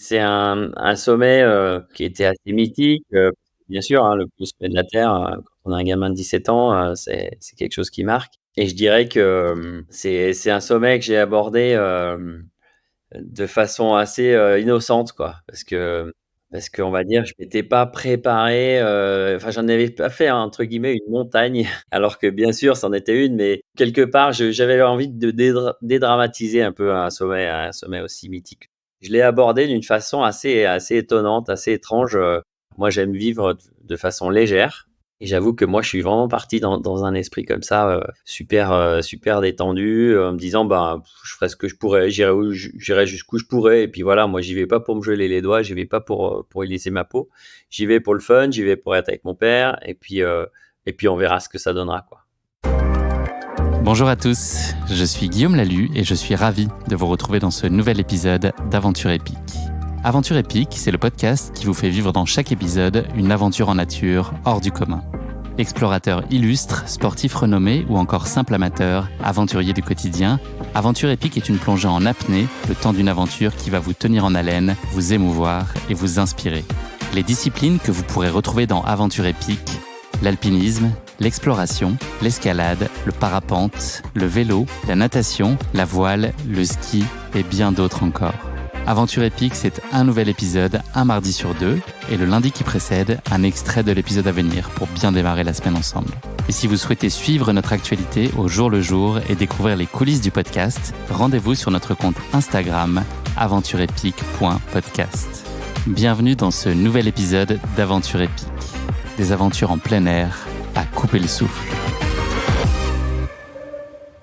C'est un sommet, qui était assez mythique, bien sûr, hein, le plus sommet de la terre, quand on a un gamin de 17 ans, c'est quelque chose qui marque et je dirais que, c'est un sommet que j'ai abordé, de façon assez, innocente, quoi. Parce qu'on va dire, je m'étais pas préparé, enfin, j'en avais pas fait, entre guillemets, «une montagne», alors que bien sûr, c'en était une, mais quelque part, j'avais envie de dédramatiser un peu un sommet aussi mythique. Je l'ai abordé d'une façon assez étonnante, assez étrange, moi, j'aime vivre de façon légère et j'avoue que moi, je suis vraiment parti dans un esprit comme ça, super détendu, en me disant: «Ben, je ferai ce que je pourrai, j'irai jusqu'où je pourrai et puis voilà, moi, j'y vais pas pour me geler les doigts, j'y vais pas pour éliser ma peau. J'y vais pour le fun, j'y vais pour être avec mon père et puis on verra ce que ça donnera, quoi». Bonjour à tous, je suis Guillaume Lalu et je suis ravi de vous retrouver dans ce nouvel épisode d'Aventure épique. Aventure épique, c'est le podcast qui vous fait vivre dans chaque épisode une aventure en nature hors du commun. Explorateur illustre, sportif renommé ou encore simple amateur, aventurier du quotidien, Aventure épique est une plongée en apnée, le temps d'une aventure qui va vous tenir en haleine, vous émouvoir et vous inspirer. Les disciplines que vous pourrez retrouver dans Aventure épique, l'alpinisme, l'exploration, l'escalade, le parapente, le vélo, la natation, la voile, le ski et bien d'autres encore. Aventure épique, c'est un nouvel épisode, un mardi sur 2, et le lundi qui précède, un extrait de l'épisode à venir pour bien démarrer la semaine ensemble. Et si vous souhaitez suivre notre actualité au jour le jour et découvrir les coulisses du podcast, rendez-vous sur notre compte Instagram aventureepique.podcast. Bienvenue dans ce nouvel épisode d'Aventure épique. Des aventures en plein air, à couper le souffle.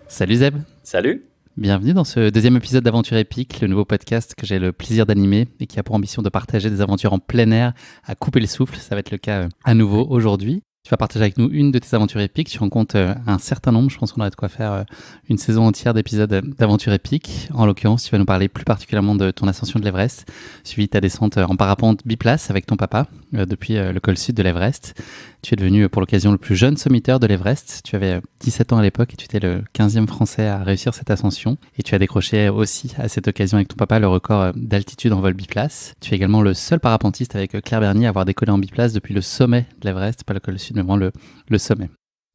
Salut Zeb. Salut! Bienvenue dans ce deuxième épisode d'Aventure épique, le nouveau podcast que j'ai le plaisir d'animer et qui a pour ambition de partager des aventures en plein air, à couper le souffle. Ça va être le cas à nouveau aujourd'hui. Tu vas partager avec nous une de tes aventures épiques. Tu en comptes un certain nombre. Je pense qu'on aurait de quoi faire une saison entière d'épisodes d'aventures épiques. En l'occurrence, tu vas nous parler plus particulièrement de ton ascension de l'Everest, suivi de ta descente en parapente biplace avec ton papa depuis le col sud de l'Everest. Tu es devenu pour l'occasion le plus jeune sommiteur de l'Everest. Tu avais 17 ans à l'époque et tu étais le 15e Français à réussir cette ascension. Et tu as décroché aussi à cette occasion avec ton papa le record d'altitude en vol biplace. Tu es également le seul parapentiste avec Claire Bernier à avoir décollé en biplace depuis le sommet de l'Everest, pas le col sud, mais vraiment le sommet.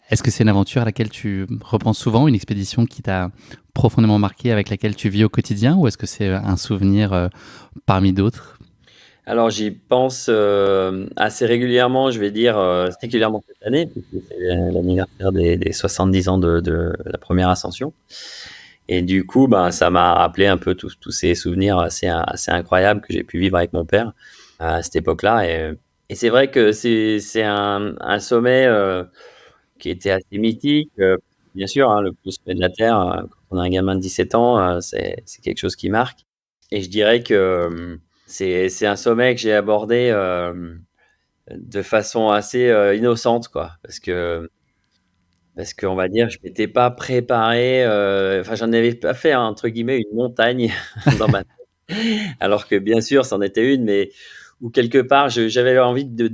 Est-ce que c'est une aventure à laquelle tu repenses souvent, une expédition qui t'a profondément marqué, avec laquelle tu vis au quotidien, ou est-ce que c'est un souvenir parmi d'autres ? Alors j'y pense, assez régulièrement, je vais dire, régulièrement cette année, puisque c'est l'anniversaire des 70 ans de la première ascension et du coup, ben, ça m'a rappelé un peu tous ces souvenirs assez incroyables que j'ai pu vivre avec mon père à cette époque-là et c'est vrai que c'est un sommet, qui était assez mythique, bien sûr, hein, le plus sommet de la terre, quand on a un gamin de 17 ans, c'est quelque chose qui marque et je dirais que, c'est un sommet que j'ai abordé, de façon assez, innocente, quoi. Parce qu'on va dire, je m'étais pas préparé, enfin, j'en avais pas fait, entre guillemets, «une montagne» dans ma alors que bien sûr, c'en était une, mais où quelque part, j'avais envie de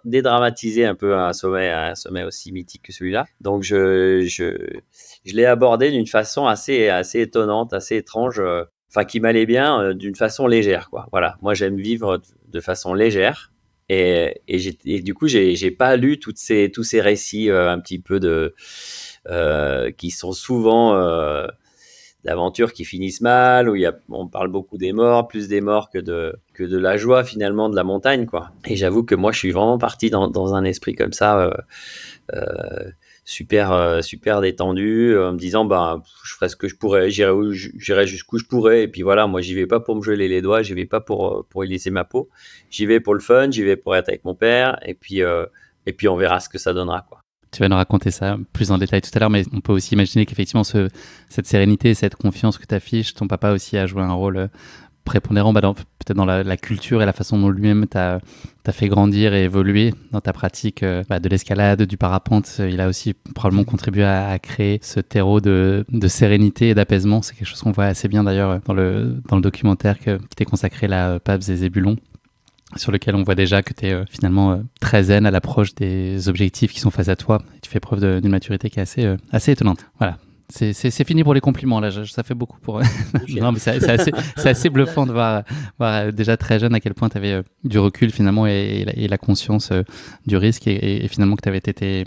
dédramatiser un peu un sommet aussi mythique que celui-là. Donc je l'ai abordé d'une façon assez étonnante, assez étrange, enfin qui m'allait bien, d'une façon légère, quoi. Voilà, moi j'aime vivre de façon légère et du coup, j'ai pas lu tous ces récits, un petit peu qui sont souvent, d'aventures qui finissent mal, où on parle beaucoup des morts, plus des morts que de la joie finalement de la montagne, quoi. Et j'avoue que moi, je suis vraiment parti dans un esprit comme ça, super détendu, en me disant, ben, je ferai ce que je pourrai, j'irai jusqu'où je pourrai. Et puis voilà, moi, j'y vais pas pour me geler les doigts, j'y vais pas pour éliser ma peau. J'y vais pour le fun, j'y vais pour être avec mon père. Et puis on verra ce que ça donnera, quoi. Tu vas nous raconter ça plus en détail tout à l'heure, mais on peut aussi imaginer qu'effectivement, cette sérénité, cette confiance que tu affiches, ton papa aussi a joué un rôle prépondérant peut-être dans la culture et la façon dont lui-même t'a fait grandir et évoluer dans ta pratique de l'escalade, du parapente. Il a aussi probablement contribué à créer ce terreau de sérénité et d'apaisement. C'est quelque chose qu'on voit assez bien d'ailleurs dans le documentaire qui t'est consacré, là, Pabst et Zébulon, sur lequel on voit déjà que tu es finalement très zen à l'approche des objectifs qui sont face à toi. Et tu fais preuve d'une maturité qui est assez étonnante. Voilà. C'est fini pour les compliments, là. Ça fait beaucoup pour. Non, mais c'est assez bluffant de voir déjà très jeune à quel point tu avais du recul finalement et la conscience du risque et finalement que tu avais été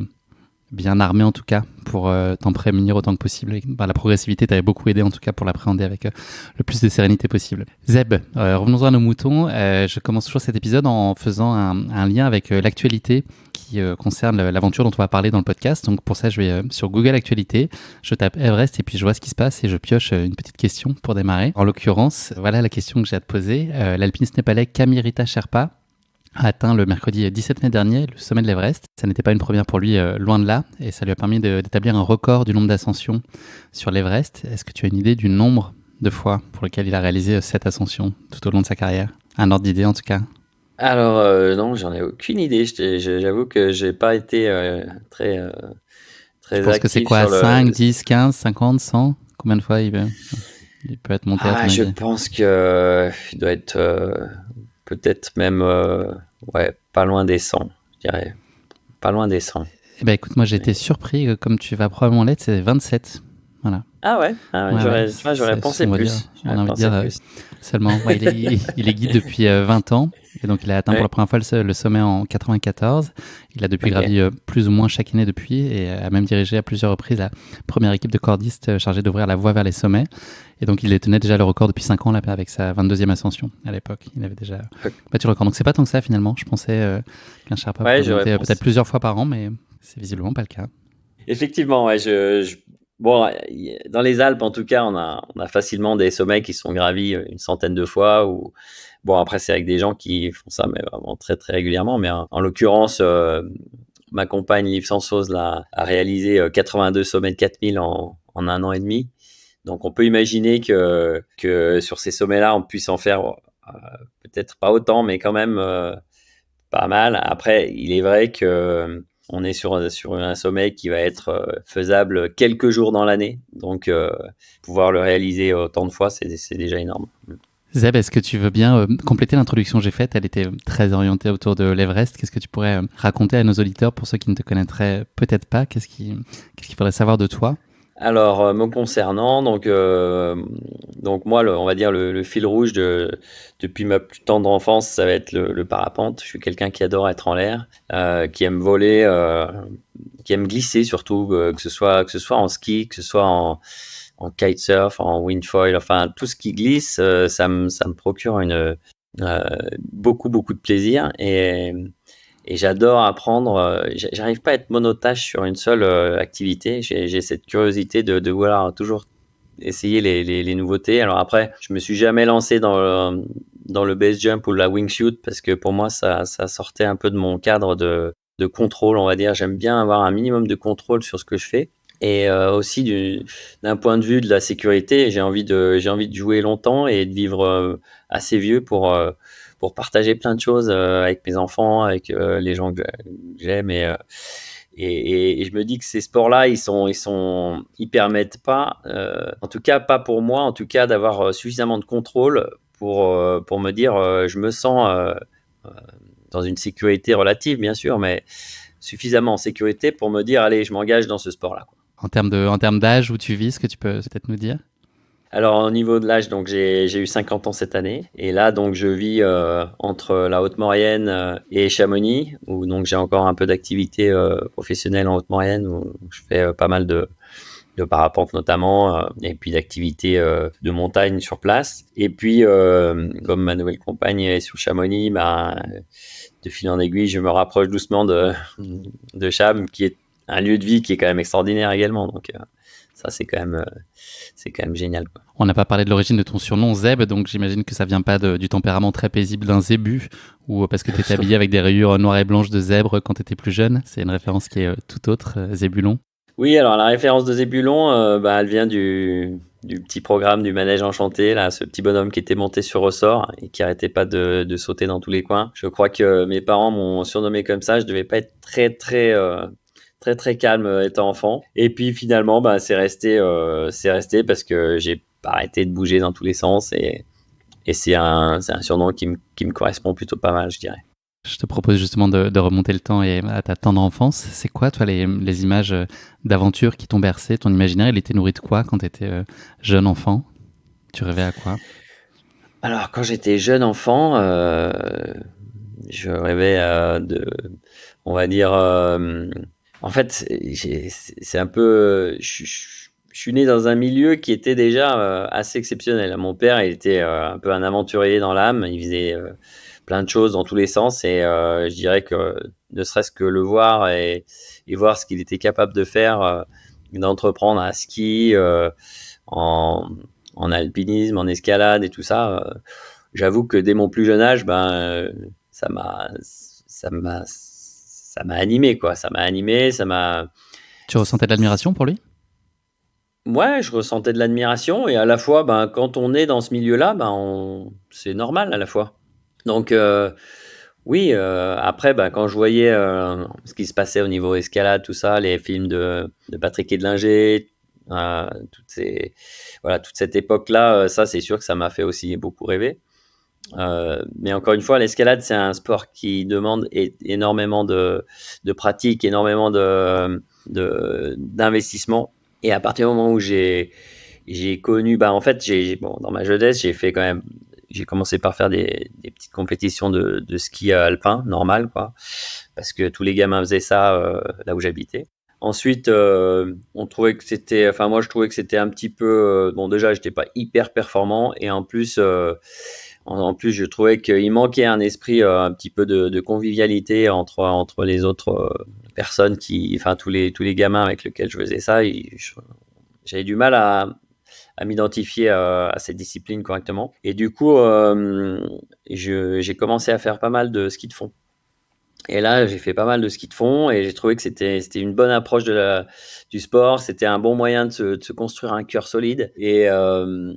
bien armé en tout cas pour t'en prémunir autant que possible. Et, la progressivité t'avait beaucoup aidé en tout cas pour l'appréhender avec le plus de sérénité possible. Zeb, revenons-en à nos moutons. Je commence toujours cet épisode en faisant un lien avec l'actualité qui concerne l'aventure dont on va parler dans le podcast. Donc pour ça, je vais sur Google Actualité, je tape Everest et puis je vois ce qui se passe et je pioche une petite question pour démarrer. En l'occurrence, voilà la question que j'ai à te poser. L'alpiniste népalais Kamirita Sherpa a atteint le mercredi 17 mai dernier le sommet de l'Everest. Ça n'était pas une première pour lui, loin de là, et ça lui a permis d'établir un record du nombre d'ascensions sur l'Everest. Est-ce que tu as une idée du nombre de fois pour lequel il a réalisé cette ascension tout au long de sa carrière? Un ordre d'idée en tout cas. Alors non, j'en ai aucune idée. J'avoue que j'ai pas été très Je pense que c'est actif quoi, sur le. 5, 10, 15, 50, 100? Combien de fois il peut être monté à ton Je avis? pense que il doit être peut-être même pas loin des 100, je dirais. Pas loin des 100. Eh ben, écoute, moi j'ai été surpris, comme tu vas probablement l'être, c'est 27. Voilà. Ah ouais, Ouais, j'aurais pensé on va plus. dire, on a J'aurais envie de pensé dire plus. seulement. Ouais, il est guide depuis 20 ans et donc il a atteint pour Ouais. la première fois le sommet en 94. Il a depuis Ok. gravi plus ou moins chaque année depuis et a même dirigé à plusieurs reprises la première équipe de cordistes chargée d'ouvrir la voie vers les sommets. Et donc il détenait déjà le record depuis 5 ans là, avec sa 22e ascension à l'époque. Il avait déjà battu le record. Donc c'est pas tant que ça finalement. Je pensais qu'un Sherpa pouvait monter peut-être plusieurs fois par an, mais c'est visiblement pas le cas. Effectivement, ouais, bon, dans les Alpes, en tout cas, on a facilement des sommets qui sont gravis une centaine de fois. Bon, après, c'est avec des gens qui font ça, mais vraiment très, très régulièrement. Mais en l'occurrence, ma compagne Liv Sansos a réalisé 82 sommets de 4000 en un an et demi. Donc, on peut imaginer que sur ces sommets-là, on puisse en faire peut-être pas autant, mais quand même pas mal. Après, il est vrai que on est sur un sommet qui va être faisable quelques jours dans l'année. Donc, pouvoir le réaliser autant de fois, c'est déjà énorme. Zeb, est-ce que tu veux bien compléter l'introduction que j'ai faite? Elle était très orientée autour de l'Everest. Qu'est-ce que tu pourrais raconter à nos auditeurs pour ceux qui ne te connaîtraient peut-être pas? Qu'est-ce qu'il faudrait savoir de toi? Alors, me concernant, donc moi, on va dire le fil rouge depuis ma plus tendre enfance, ça va être le parapente. Je suis quelqu'un qui adore être en l'air, qui aime voler, qui aime glisser surtout, que ce soit en ski, que ce soit en kitesurf, en windfoil, enfin tout ce qui glisse, ça me procure beaucoup de plaisir et j'adore apprendre. J'arrive pas à être monotache sur une seule activité. J'ai cette curiosité de vouloir toujours essayer les nouveautés. Alors après, je me suis jamais lancé dans le base jump ou la wingsuit parce que pour moi, ça sortait un peu de mon cadre de contrôle, on va dire. J'aime bien avoir un minimum de contrôle sur ce que je fais. Et aussi d'un point de vue de la sécurité, j'ai envie de jouer longtemps et de vivre assez vieux pour partager plein de choses avec mes enfants, avec les gens que j'aime et je me dis que ces sports-là, ils permettent pas, en tout cas pas pour moi, en tout cas d'avoir suffisamment de contrôle pour me dire je me sens dans une sécurité relative bien sûr, mais suffisamment en sécurité pour me dire allez je m'engage dans ce sport-là, quoi. En termes d'âge où tu vis, ce que tu peux peut-être nous dire? Alors au niveau de l'âge, donc j'ai eu 50 ans cette année et là donc je vis entre la Haute-Maurienne et Chamonix où donc j'ai encore un peu d'activité professionnelle en Haute-Maurienne où je fais pas mal de parapente notamment et puis d'activités de montagne sur place et puis comme ma nouvelle compagne est sur Chamonix, de fil en aiguille je me rapproche doucement de Cham qui est un lieu de vie qui est quand même extraordinaire également, donc ça c'est quand même génial, quoi. On n'a pas parlé de l'origine de ton surnom Zeb, donc j'imagine que ça vient pas du tempérament très paisible d'un zébu ou parce que tu étais habillé avec des rayures noires et blanches de zèbre quand tu étais plus jeune. C'est une référence qui est tout autre, Zébulon. Oui, alors la référence de Zébulon, elle vient du petit programme du Manège Enchanté, là, ce petit bonhomme qui était monté sur ressort et qui arrêtait pas de sauter dans tous les coins. Je crois que mes parents m'ont surnommé comme ça. Je devais pas être très calme étant enfant. Et puis finalement, c'est resté parce que j'ai pas arrêté de bouger dans tous les sens et c'est un surnom qui me correspond plutôt pas mal, je dirais. Je te propose justement de remonter le temps et à ta tendre enfance. C'est quoi, toi, les images d'aventure qui t'ont bercé? Ton imaginaire, il était nourri de quoi quand tu étais jeune enfant? Tu rêvais à quoi? Alors, quand j'étais jeune enfant, je rêvais on va dire, en fait, c'est un peu, je suis né dans un milieu qui était déjà assez exceptionnel. Mon père, il était un peu un aventurier dans l'âme. Il faisait plein de choses dans tous les sens et je dirais que ne serait-ce que le voir et voir ce qu'il était capable de faire, d'entreprendre à ski, en, en alpinisme, en escalade et tout ça. J'avoue que dès mon plus jeune âge, ça m'a animé, quoi. Ça m'a animé, ça m'a. Tu ressentais de l'admiration pour lui? Ouais, je ressentais de l'admiration et à la fois, ben, quand on est dans ce milieu-là, c'est normal à la fois. Donc, oui, après, ben, quand je voyais ce qui se passait au niveau escalade, tout ça, les films de Patrick Edlinger, voilà, toute cette époque-là, ça, c'est sûr que ça m'a fait aussi beaucoup rêver. Mais encore une fois, l'escalade, c'est un sport qui demande énormément de pratique, énormément d'investissement. Et à partir du moment où j'ai connu, bah, en fait, bon, dans ma jeunesse, j'ai commencé par faire des petites compétitions de ski alpin, normal, quoi, parce que tous les gamins faisaient ça là où j'habitais. Ensuite, on trouvait que c'était, enfin moi je trouvais que c'était un petit peu, bon déjà j'étais pas hyper performant et en plus, en plus je trouvais qu'il manquait un esprit un petit peu de convivialité entre les autres personnes enfin tous les gamins avec lesquels je faisais ça. J'avais du mal à m'identifier à cette discipline correctement. Et du coup, j'ai commencé à faire pas mal de ski de fond. Et là, j'ai fait pas mal de ski de fond et j'ai trouvé que c'était une bonne approche du sport. C'était un bon moyen de se construire un cœur solide et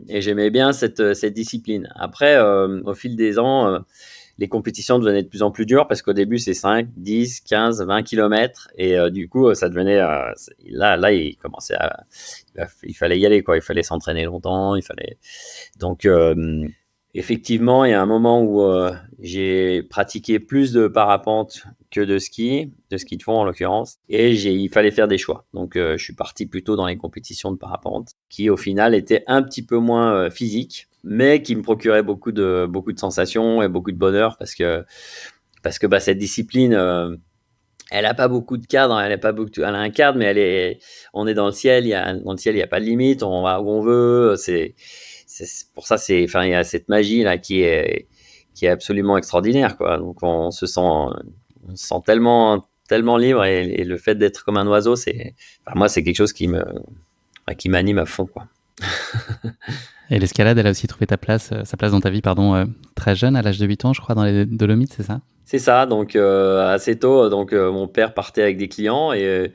j'aimais bien cette discipline. Après, au fil des ans, les compétitions devenaient de plus en plus dures parce qu'au début, c'est 5, 10, 15, 20 kilomètres et du coup, ça devenait, là, il fallait y aller, quoi. Il fallait s'entraîner longtemps, donc, effectivement, il y a un moment où j'ai pratiqué plus de parapente que de ski de fond en l'occurrence, et il fallait faire des choix. Donc, je suis parti plutôt dans les compétitions de parapente, qui au final étaient un petit peu moins physiques, mais qui me procuraient beaucoup de sensations et beaucoup de bonheur parce que bah, cette discipline, elle a pas beaucoup de cadres, elle a un cadre, mais on est dans le ciel, dans le ciel, il y a pas de limite, on va où on veut, pour ça, enfin, il y a cette magie là qui est absolument extraordinaire, quoi. Donc on se sent tellement libre et le fait d'être comme un oiseau, enfin, moi, c'est quelque chose qui m'anime à fond, quoi. Et l'escalade, elle a aussi trouvé sa place dans ta vie, pardon, très jeune, à l'âge de 8 ans, je crois, dans les Dolomites, c'est ça? C'est ça, donc assez tôt, donc mon père partait avec des clients et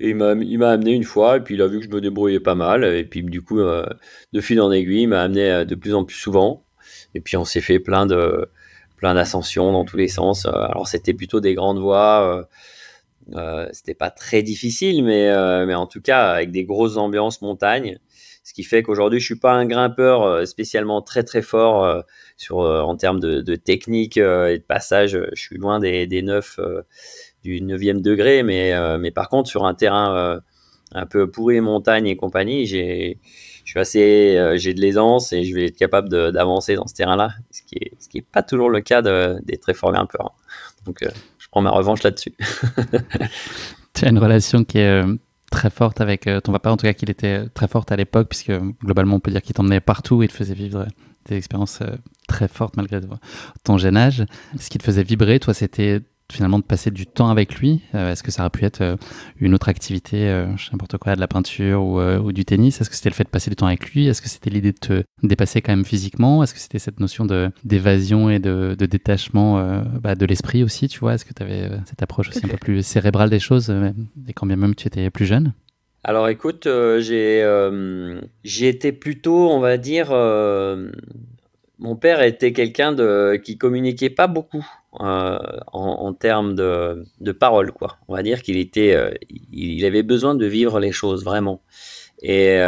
il m'a amené une fois et puis il a vu que je me débrouillais pas mal et puis du coup, de fil en aiguille, il m'a amené de plus en plus souvent et puis on s'est fait plein d'ascensions dans tous les sens. Alors c'était plutôt des grandes voies, c'était pas très difficile, mais en tout cas avec des grosses ambiances montagne. Ce qui fait qu'aujourd'hui, je suis pas un grimpeur spécialement très très fort en termes de technique et de passage. Je suis loin des 9 du 9e degré, mais par contre sur un terrain un peu pourri, montagne et compagnie, j'ai de l'aisance et je vais être capable d'avancer dans ce terrain-là, ce qui est pas toujours le cas des très forts grimpeurs. Donc je prends ma revanche là-dessus. Tu as une relation qui est très forte avec ton papa, en tout cas qu'il était très forte à l'époque, puisque globalement on peut dire qu'il t'emmenait partout et te faisait vivre des expériences très fortes malgré ton jeune âge. Ce qui te faisait vibrer, toi, c'était finalement de passer du temps avec lui. Est-ce que ça aurait pu être une autre activité, je sais n'importe quoi, de la peinture ou du tennis? Est-ce que c'était le fait de passer du temps avec lui? Est-ce que c'était l'idée de te dépasser quand même physiquement? Est-ce que c'était cette notion d'évasion et de détachement de l'esprit aussi, tu vois? Est-ce que tu avais cette approche aussi un peu plus cérébrale des choses, et quand bien même tu étais plus jeune? Alors écoute, j'ai été plutôt, on va dire, mon père était quelqu'un qui communiquait pas beaucoup en termes de paroles, quoi. On va dire qu'il avait besoin de vivre les choses vraiment. Et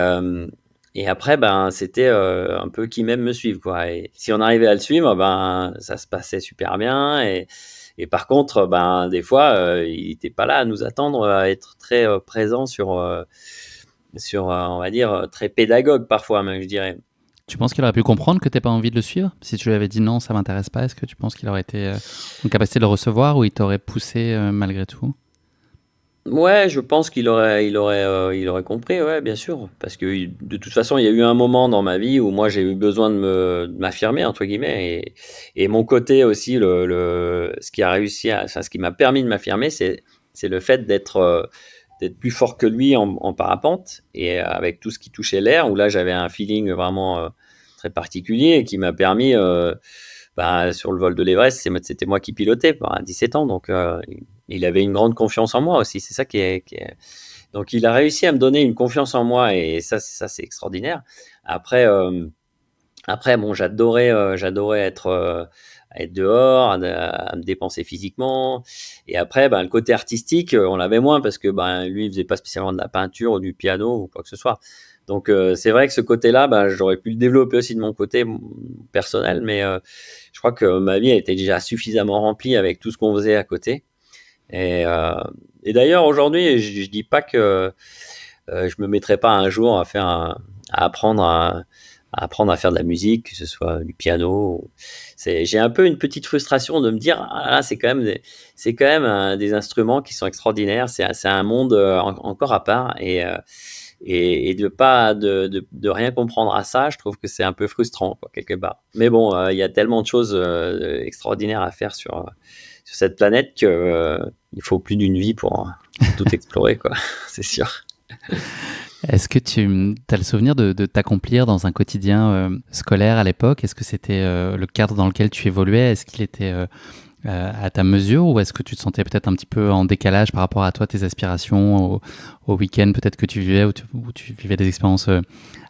Et après, ben, c'était un peu qui m'aime me suivre, quoi. Et si on arrivait à le suivre, ben, ça se passait super bien. Et par contre, ben, des fois, il n'était pas là à nous attendre, à être très présent sur, on va dire, très pédagogue parfois, même, je dirais. Tu penses qu'il aurait pu comprendre que tu n'as pas envie de le suivre? Si tu lui avais dit non, ça m'intéresse pas, est-ce que tu penses qu'il aurait été en capacité de le recevoir ou il t'aurait poussé malgré tout? Ouais, je pense qu'il aurait compris, ouais, bien sûr. Parce que de toute façon, il y a eu un moment dans ma vie où moi j'ai eu besoin de m'affirmer, entre guillemets. Et mon côté aussi, ce qui a réussi enfin, ce qui m'a permis de m'affirmer, c'est le fait d'être plus fort que lui en parapente et avec tout ce qui touchait l'air, où là j'avais un feeling vraiment très particulier et qui m'a permis, bah, sur le vol de l'Everest, c'était moi qui pilotais à 17 ans. Donc, il avait une grande confiance en moi aussi. C'est ça Donc, il a réussi à me donner une confiance en moi et ça c'est extraordinaire. Après, bon, j'adorais être dehors, à me dépenser physiquement. Et après, ben, le côté artistique, on l'avait moins parce que ben, lui, il faisait pas spécialement de la peinture ou du piano ou quoi que ce soit. Donc, c'est vrai que ce côté-là, ben, j'aurais pu le développer aussi de mon côté personnel, mais je crois que ma vie a été déjà suffisamment remplie avec tout ce qu'on faisait à côté. Et, euh, et d'ailleurs, aujourd'hui, je dis pas que je me mettrai pas un jour à apprendre à faire de la musique, que ce soit du piano. J'ai un peu une petite frustration de me dire, ah, là, c'est quand même des instruments qui sont extraordinaires. C'est un monde encore à part et de rien comprendre à ça, je trouve que c'est un peu frustrant, quoi, quelque part. Mais bon, il y a tellement de choses extraordinaires à faire sur cette planète que il faut plus d'une vie pour tout explorer, quoi. C'est sûr. Est-ce que tu as le souvenir de t'accomplir dans un quotidien scolaire à l'époque? Est-ce que c'était le cadre dans lequel tu évoluais? Est-ce qu'il était à ta mesure ou est-ce que tu te sentais peut-être un petit peu en décalage par rapport à toi, tes aspirations au week-end peut-être que tu vivais où tu vivais des expériences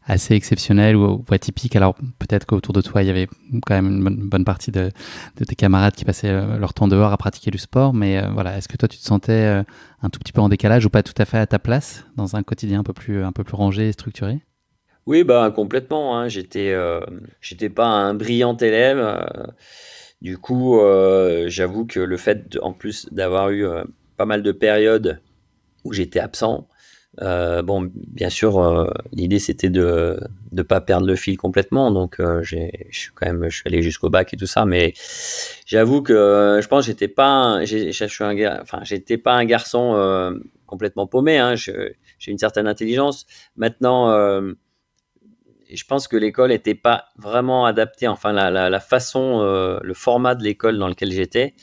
assez exceptionnelles ou atypiques? Alors peut-être qu'autour de toi, il y avait quand même une bonne partie de tes camarades qui passaient leur temps dehors à pratiquer du sport, mais voilà, est-ce que toi tu te sentais un tout petit peu en décalage ou pas tout à fait à ta place dans un quotidien un peu plus rangé et structuré? Oui, bah complètement, hein. J'étais pas un brillant élève. Du coup, j'avoue que le fait, en plus d'avoir eu pas mal de périodes où j'étais absent, bon, bien sûr, l'idée c'était de pas perdre le fil complètement. Donc, je suis allé jusqu'au bac et tout ça, mais j'avoue que je pense que je suis enfin, j'étais pas un garçon complètement paumé, hein. J'ai une certaine intelligence. Maintenant. Et je pense que l'école n'était pas vraiment adaptée. Enfin, la façon, le format de l'école dans lequel j'étais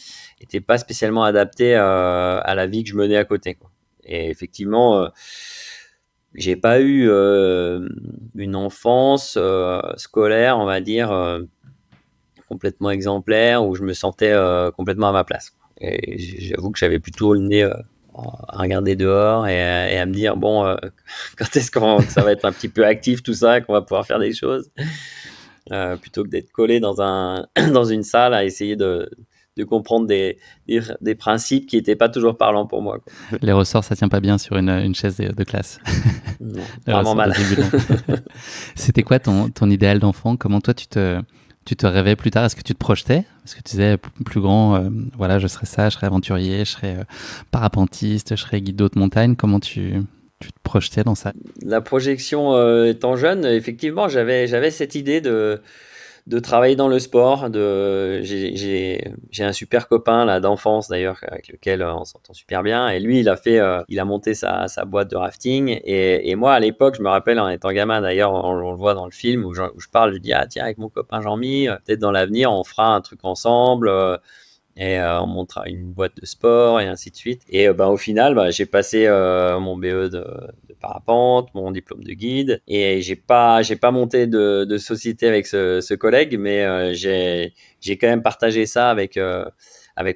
n'était pas spécialement adapté à la vie que je menais à côté, quoi. Et effectivement, j'ai pas eu une enfance scolaire, on va dire, complètement exemplaire, où je me sentais complètement à ma place, quoi. Et j'avoue que j'avais plutôt le nez à regarder dehors et à me dire, bon, quand est-ce que ça va être un petit peu actif tout ça, qu'on va pouvoir faire des choses, plutôt que d'être collé dans une salle à essayer de comprendre des principes qui n'étaient pas toujours parlants pour moi, quoi. Les ressorts, ça tient pas bien sur une chaise de classe. Non, Les vraiment ressorts de mal. tribunal. C'était quoi ton idéal d'enfant? Comment toi tu te rêvais plus tard? Est-ce que tu te projetais? Est-ce que tu disais plus grand, voilà, je serais ça, je serais aventurier, je serais parapentiste, je serais guide de haute montagne? Comment tu te projetais dans ça? La projection, étant jeune, effectivement, j'avais cette idée de travailler dans le sport. J'ai un super copain là d'enfance d'ailleurs avec lequel on s'entend super bien. Et lui, il a monté sa boîte de rafting. Et moi, à l'époque, je me rappelle en étant gamin d'ailleurs, on le voit dans le film où je parle, je dis ah tiens avec mon copain Jean-Mi, peut-être dans l'avenir on fera un truc ensemble. Et on montera une boîte de sport et ainsi de suite. Et bah, au final, bah, j'ai passé mon BE de parapente, mon diplôme de guide, et j'ai pas monté de société avec ce collègue, mais j'ai quand même partagé ça avec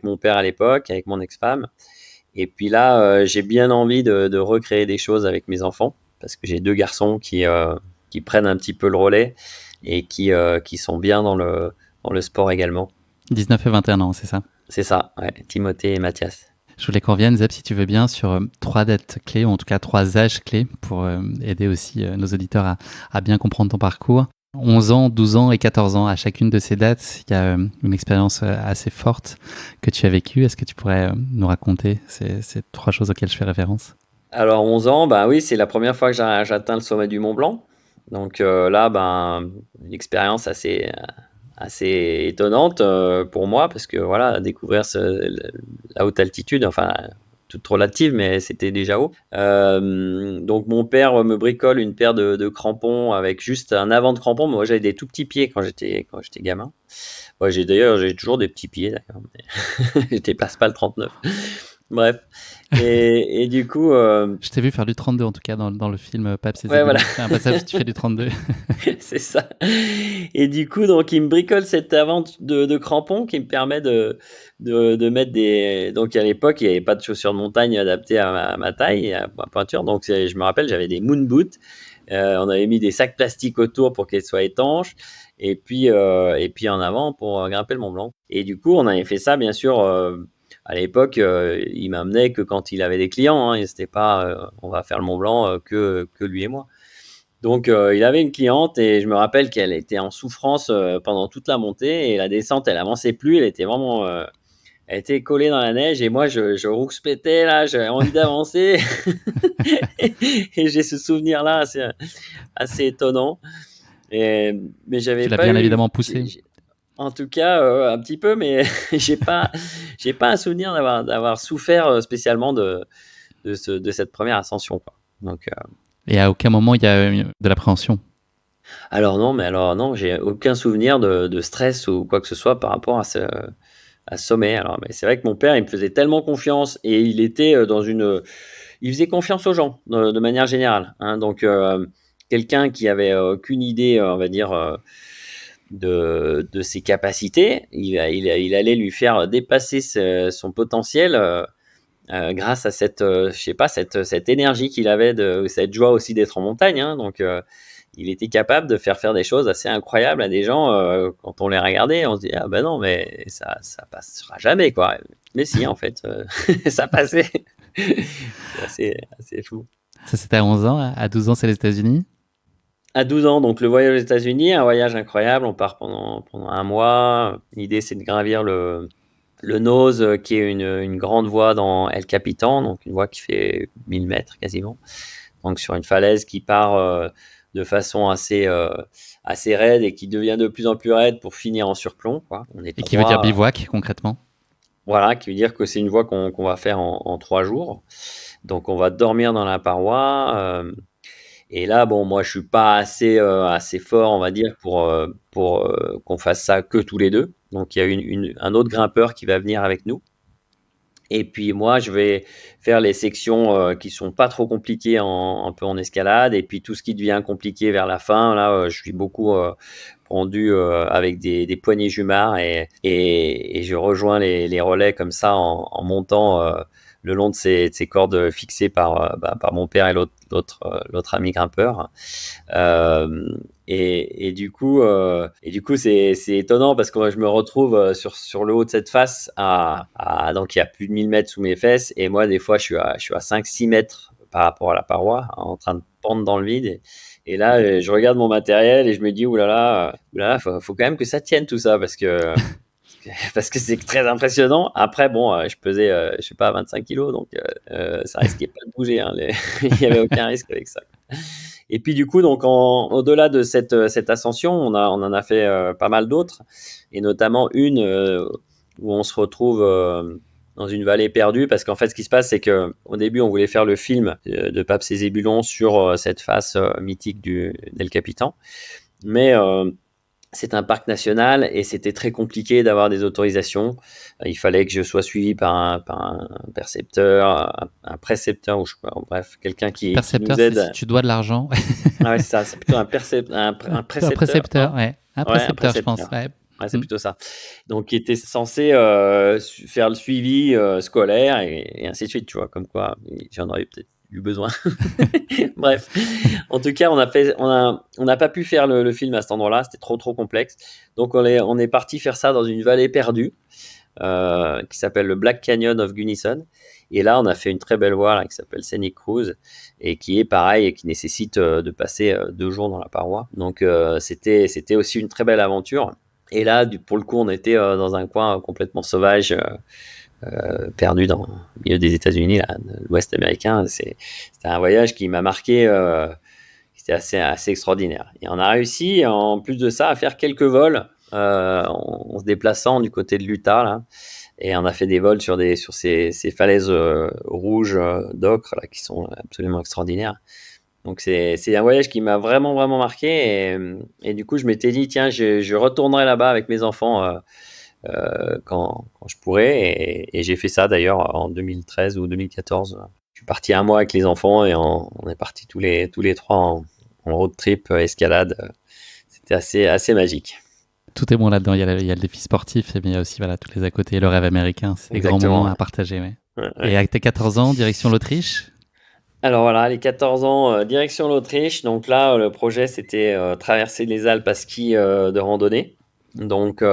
mon père à l'époque, avec mon ex-femme. Et puis là, j'ai bien envie de recréer des choses avec mes enfants, parce que j'ai deux garçons qui prennent un petit peu le relais et qui sont bien dans le sport également. 19 et 21 ans, c'est ça? C'est ça, ouais, Timothée et Mathias. Je voulais qu'on revienne, Zeb, si tu veux bien, sur 3 dates clés, ou en tout cas 3 âges clés, pour aider aussi nos auditeurs à bien comprendre ton parcours. 11 ans, 12 ans et 14 ans, à chacune de ces dates, il y a une expérience assez forte que tu as vécue. Est-ce que tu pourrais nous raconter ces 3 choses auxquelles je fais référence? Alors 11 ans, bah oui, c'est la première fois que j'atteins le sommet du Mont Blanc. Donc là, ben, une expérience assez étonnante pour moi parce que voilà, découvrir la haute altitude, enfin toute relative, mais c'était déjà haut. Donc mon père me bricole une paire de crampons avec juste un avant de crampons. Moi, j'avais des tout petits pieds quand j'étais gamin. Ouais, j'ai toujours des petits pieds, d'accord, mais je dépasse pas le 39. Bref. Et du coup, Je t'ai vu faire du 32 en tout cas dans le film Paps et ouais, Zébulon. voilà. Il y a un passage où tu fais du 32. C'est ça. Et du coup, donc, il me bricole cette avant de crampons qui me permet de mettre des. Donc, à l'époque, il n'y avait pas de chaussures de montagne adaptées à ma taille, à ma pointure. Donc, je me rappelle, j'avais des moon boots. On avait mis des sacs plastiques autour pour qu'elles soient étanches. Et puis en avant pour grimper le Mont Blanc. Et du coup, on avait fait ça, bien sûr. À l'époque, il m'amenait que quand il avait des clients. Hein, et c'était pas on va faire le Mont Blanc que lui et moi. Donc, il avait une cliente et je me rappelle qu'elle était en souffrance pendant toute la montée et la descente, elle avançait plus. Elle était vraiment, elle était collée dans la neige et moi, je rouspétais là, j'avais envie d'avancer. Et j'ai ce souvenir-là assez étonnant. Mais j'avais Tu l'as pas bien eu, évidemment poussé. en tout cas, un petit peu, mais j'ai pas, j'ai pas un souvenir d'avoir souffert spécialement de cette première ascension, quoi. Donc, Et à aucun moment il y a de l'appréhension. alors non, j'ai aucun souvenir de stress ou quoi que ce soit par rapport à ce sommet. Alors, mais c'est vrai que mon père, il me faisait tellement confiance et il était il faisait confiance aux gens de manière générale. Hein. Donc, quelqu'un qui avait aucune idée, on va dire, de ses capacités, il allait lui faire dépasser son potentiel. Grâce à je sais pas, cette énergie qu'il avait, cette joie aussi d'être en montagne. Hein. Donc, il était capable de faire des choses assez incroyables à des gens. Quand on les regardait, on se dit ah ben non, mais ça passera jamais quoi. Mais si, en fait, ça passait. C'est assez fou. Ça, c'était à 11 ans. À 12 ans, c'est les États-Unis. À 12 ans, donc le voyage aux États-Unis, un voyage incroyable. On part pendant un mois. L'idée, c'est de gravir le Nose, qui est une grande voie dans El Capitan, donc une voie qui fait 1000 mètres quasiment. Donc sur une falaise qui part de façon assez raide et qui devient de plus en plus raide pour finir en surplomb, quoi. On est Et qui veut dire 3, bivouac, concrètement. voilà, qui veut dire que c'est une voie qu'on va faire en 3 jours. Donc on va dormir dans la paroi. Et là, bon, moi, je suis pas assez fort, on va dire, pour qu'on fasse ça que tous les deux. Donc il y a un autre grimpeur qui va venir avec nous. Et puis moi, je vais faire les sections qui sont pas trop compliquées un peu en escalade. Et puis tout ce qui devient compliqué vers la fin, là, je suis beaucoup pendu avec des poignées jumards et je rejoins les relais comme ça en montant le long de ces cordes fixées par mon père et l'autre ami grimpeur. Euh, et du coup, c'est étonnant parce que je me retrouve sur le haut de cette face donc il y a plus de 1000 mètres sous mes fesses et moi des fois je suis à 5-6 mètres par rapport à la paroi en train de pendre dans le vide et là je regarde mon matériel et je me dis oulala, faut quand même que ça tienne tout ça parce que c'est très impressionnant. Après, bon, je pesais, je sais pas, 25 kilos, donc ça risquait pas de bouger. Hein, il n'y avait aucun risque avec ça. Et puis du coup, donc au-delà de cette ascension, on en a fait pas mal d'autres, et notamment une où on se retrouve dans une vallée perdue, parce qu'en fait, ce qui se passe, c'est que au début, on voulait faire le film de Paps et Zébulon sur cette face mythique d'El Capitan, mais c'est un parc national et c'était très compliqué d'avoir des autorisations. Il fallait que je sois suivi par un percepteur, un précepteur, ou je sais pas, bref, quelqu'un qui Percepteur, nous c'est si aide. tu dois de l'argent. Ah ouais, c'est ça, c'est plutôt un Un précepteur, précepteur, non? ouais. Un Ouais, un précepteur, je pense. précepteur. Ouais. Ouais, c'est Mm. plutôt ça. Donc, qui était censé faire le suivi scolaire et ainsi de suite, tu vois, comme quoi j'en aurais peut-être eu besoin. Bref, en tout cas, on n'a pas pu faire le film à cet endroit-là, c'était trop complexe. Donc on est parti faire ça dans une vallée perdue. qui s'appelle le Black Canyon of Gunnison. Et là, on a fait une très belle voie là, qui s'appelle Scenic Cruise et qui est pareil et qui nécessite de passer 2 jours dans la paroi. Donc, c'était aussi une très belle aventure. Et là, pour le coup, on était dans un coin complètement sauvage, perdu dans le milieu des États-Unis, là, de l'Ouest américain. C'était un voyage qui m'a marqué. C'était assez extraordinaire. Et on a réussi, en plus de ça, à faire quelques vols en se déplaçant du côté de l'Utah, là. Et on a fait des vols sur ces falaises rouges d'ocre là, qui sont absolument extraordinaires. Donc c'est un voyage qui m'a vraiment, vraiment marqué. Et du coup, je m'étais dit, tiens, je retournerai là-bas avec mes enfants quand je pourrai. Et j'ai fait ça d'ailleurs en 2013 ou 2014. Je suis parti un mois avec les enfants et on est partis tous les trois en road trip escalade. C'était assez magique. Tout est bon là-dedans. Il y a le défi sportif, mais il y a aussi voilà, tous les à côté, le rêve américain. C'est des grands moments à partager. Ouais. Ouais. Et avec tes 14 ans, direction l'Autriche? Alors voilà, les 14 ans, direction l'Autriche. Donc là, le projet, c'était traverser les Alpes à ski de randonnée. Donc,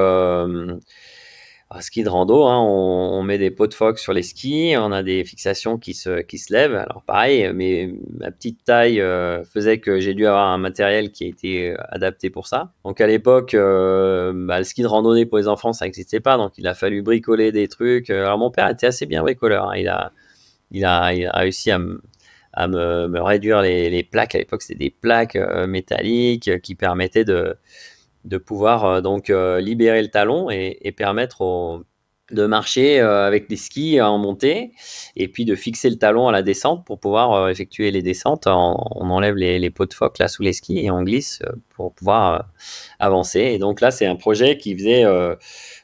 ski de rando, hein, on met des pots de phoque sur les skis, on a des fixations qui se lèvent. Alors pareil, mais ma petite taille faisait que j'ai dû avoir un matériel qui a été adapté pour ça. Donc à l'époque, le ski de randonnée pour les enfants, ça n'existait pas, donc il a fallu bricoler des trucs. Alors mon père était assez bien bricoleur, hein. Il a réussi à me réduire les plaques. À l'époque, c'était des plaques métalliques qui permettaient de pouvoir donc libérer le talon et permettre de marcher avec des skis en montée et puis de fixer le talon à la descente pour pouvoir effectuer les descentes. On enlève les pots de phoque là sous les skis et on glisse pour pouvoir avancer. Et donc là, c'est un projet qui faisait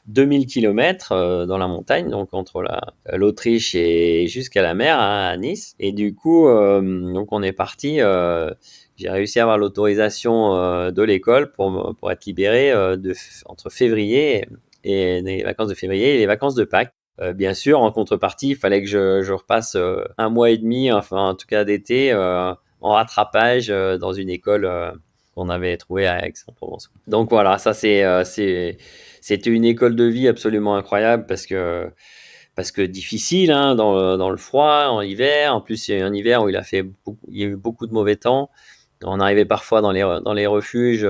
2000 km dans la montagne, donc entre l'Autriche et jusqu'à la mer, hein, à Nice. Et du coup, donc on est parti. J'ai réussi à avoir l'autorisation de l'école pour être libéré entre février et les vacances de février et les vacances de Pâques. Bien sûr, en contrepartie, il fallait que je repasse un mois et demi, enfin en tout cas d'été, en rattrapage dans une école qu'on avait trouvée à Aix-en-Provence. Donc voilà, ça c'était une école de vie absolument incroyable parce que difficile, hein, dans le froid, en hiver. En plus, il y a eu un hiver où il y a eu beaucoup de mauvais temps. On arrivait parfois dans les refuges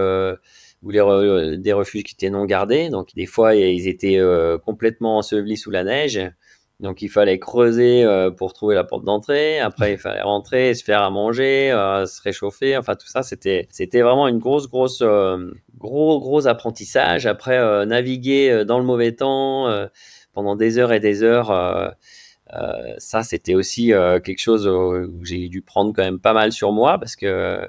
ou des refuges qui étaient non gardés. Donc, des fois, ils étaient complètement ensevelis sous la neige. Donc, il fallait creuser pour trouver la porte d'entrée. Après, il fallait rentrer, se faire à manger, se réchauffer. Enfin, tout ça, c'était vraiment une gros apprentissage. Après, naviguer dans le mauvais temps pendant des heures et des heures. Ça, c'était aussi quelque chose où j'ai dû prendre quand même pas mal sur moi parce que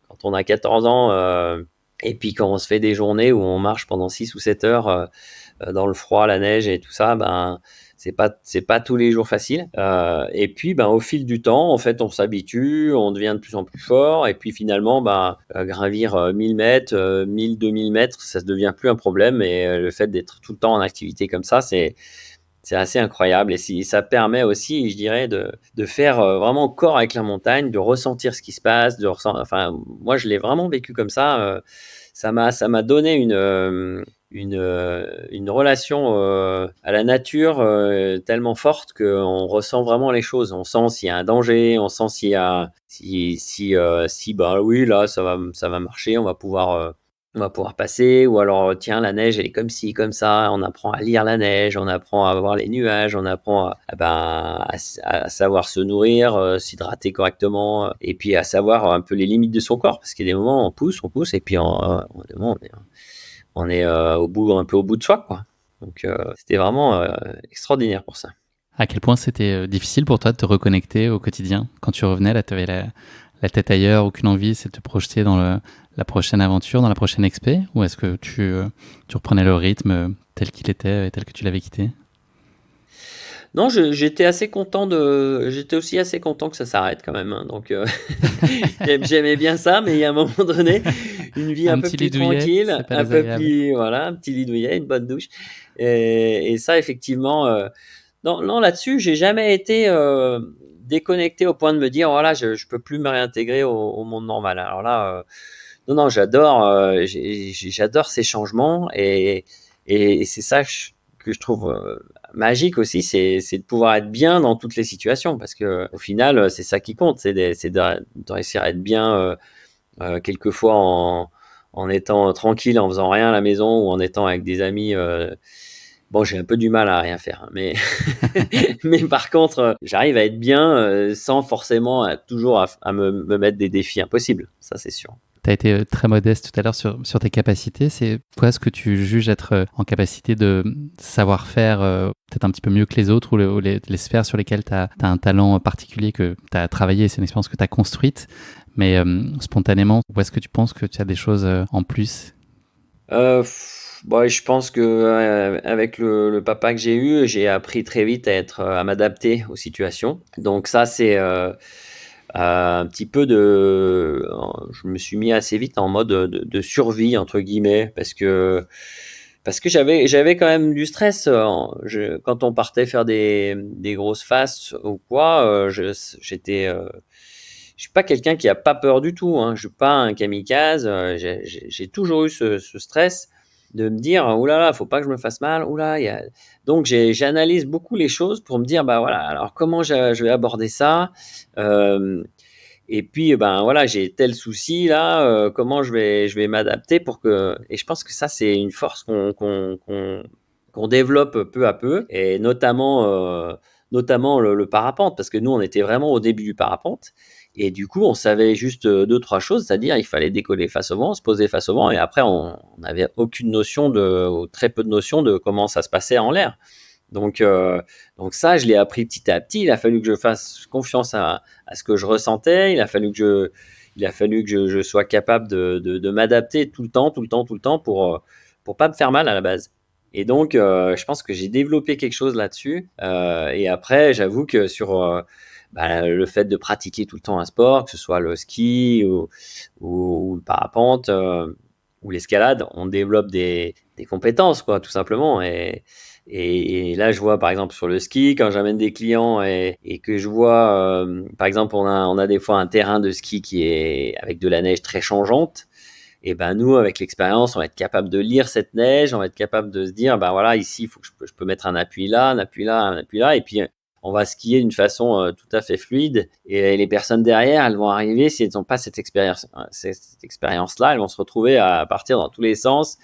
quand on a 14 ans et puis quand on se fait des journées où on marche pendant 6 ou 7 heures dans le froid, la neige et tout ça, ben c'est pas tous les jours facile. Et puis ben au fil du temps, en fait, on s'habitue, on devient de plus en plus fort et puis finalement gravir 1000 mètres, 1000, 2000 mètres, ça ne devient plus un problème et le fait d'être tout le temps en activité comme ça, c'est assez incroyable et ça permet aussi, je dirais, de faire vraiment corps avec la montagne, de ressentir ce qui se passe, enfin, moi, je l'ai vraiment vécu comme ça. Ça m'a donné une relation à la nature tellement forte qu'on ressent vraiment les choses. On sent s'il y a un danger, on sent s'il y a, si bah oui, là, ça va marcher, on va pouvoir passer, ou alors tiens, la neige elle est comme ci, comme ça, on apprend à lire la neige, on apprend à voir les nuages, on apprend à savoir se nourrir, s'hydrater correctement, et puis à savoir un peu les limites de son corps, parce qu'il y a des moments on pousse, et puis on est un peu au bout de soi, quoi. Donc c'était vraiment extraordinaire pour ça. À quel point c'était difficile pour toi de te reconnecter au quotidien? Quand tu revenais, là, tu avais la tête ailleurs, aucune envie, c'est de te projeter dans la prochaine aventure, dans la prochaine expé? Ou est-ce que tu reprenais le rythme tel qu'il était et tel que tu l'avais quitté? Non, j'étais aussi assez content que ça s'arrête quand même, hein. Donc j'aimais bien ça, mais il y a un moment donné, une vie un Un peu petit plus lit douillet, tranquille, c'est pas un peu désagréable. plus, voilà, un petit lit douillet, une bonne douche. Et ça, effectivement, non, non, là-dessus, j'ai jamais été déconnecté au point de me dire, voilà, je peux plus me réintégrer au monde normal. Alors là, non, j'adore ces changements et c'est ça que je trouve magique aussi, c'est de pouvoir être bien dans toutes les situations, parce que au final, c'est ça qui compte, c'est de réussir à être bien quelquefois en étant tranquille, en faisant rien à la maison ou en étant avec des amis. Bon, j'ai un peu du mal à rien faire, hein, mais mais par contre, j'arrive à être bien sans forcément toujours à me mettre des défis impossibles. Ça, c'est sûr. Tu as été très modeste tout à l'heure sur tes capacités. C'est quoi ce que tu juges être en capacité de savoir faire peut-être un petit peu mieux que les autres ou les sphères sur lesquelles tu as un talent particulier que tu as travaillé, c'est une expérience que tu as construite, mais spontanément, où est-ce que tu penses que tu as des choses en plus? Bon, je pense que avec le papa que j'ai eu, j'ai appris très vite à m'adapter aux situations. Donc ça, c'est un petit peu je me suis mis assez vite en mode de survie entre guillemets, parce que j'avais quand même du stress. Quand on partait faire des grosses fasses ou quoi, je suis pas quelqu'un qui a pas peur du tout, hein. Je suis pas un kamikaze. J'ai toujours eu ce stress de me dire: «Ouh là là, faut pas que je me fasse mal. Ouh là, il y a». Donc j'analyse beaucoup les choses pour me dire: «Bah, voilà, alors comment je vais aborder ça?» Hem Et puis, ben, voilà, j'ai tel souci là, comment je vais m'adapter pour que. Et je pense que ça, c'est une force qu'on développe peu à peu, et notamment le parapente, parce que nous, on était vraiment au début du parapente, et du coup, on savait juste 2-3 choses, c'est-à-dire il fallait décoller face au vent, se poser face au vent, et après, on n'avait aucune notion ou très peu de notion de comment ça se passait en l'air. Donc, euh, donc ça, je l'ai appris petit à petit. Il a fallu que je fasse confiance à ce que je ressentais. Il a fallu que je sois capable de m'adapter tout le temps, tout le temps, tout le temps pour pas me faire mal à la base. Et donc, je pense que j'ai développé quelque chose là-dessus. Et après, j'avoue que sur le fait de pratiquer tout le temps un sport, que ce soit le ski ou le parapente ou l'escalade, on développe des compétences, quoi, tout simplement. Et là, je vois par exemple sur le ski, quand j'amène des clients et que je vois, par exemple, on a des fois un terrain de ski qui est avec de la neige très changeante. Et ben nous, avec l'expérience, on va être capable de lire cette neige, on va être capable de se dire, ben voilà, ici, il faut que je peux mettre un appui là, un appui là, un appui là, et puis on va skier d'une façon tout à fait fluide. Et les personnes derrière, elles vont arriver, si elles n'ont pas cette expérience-là, elles vont se retrouver à partir dans tous les sens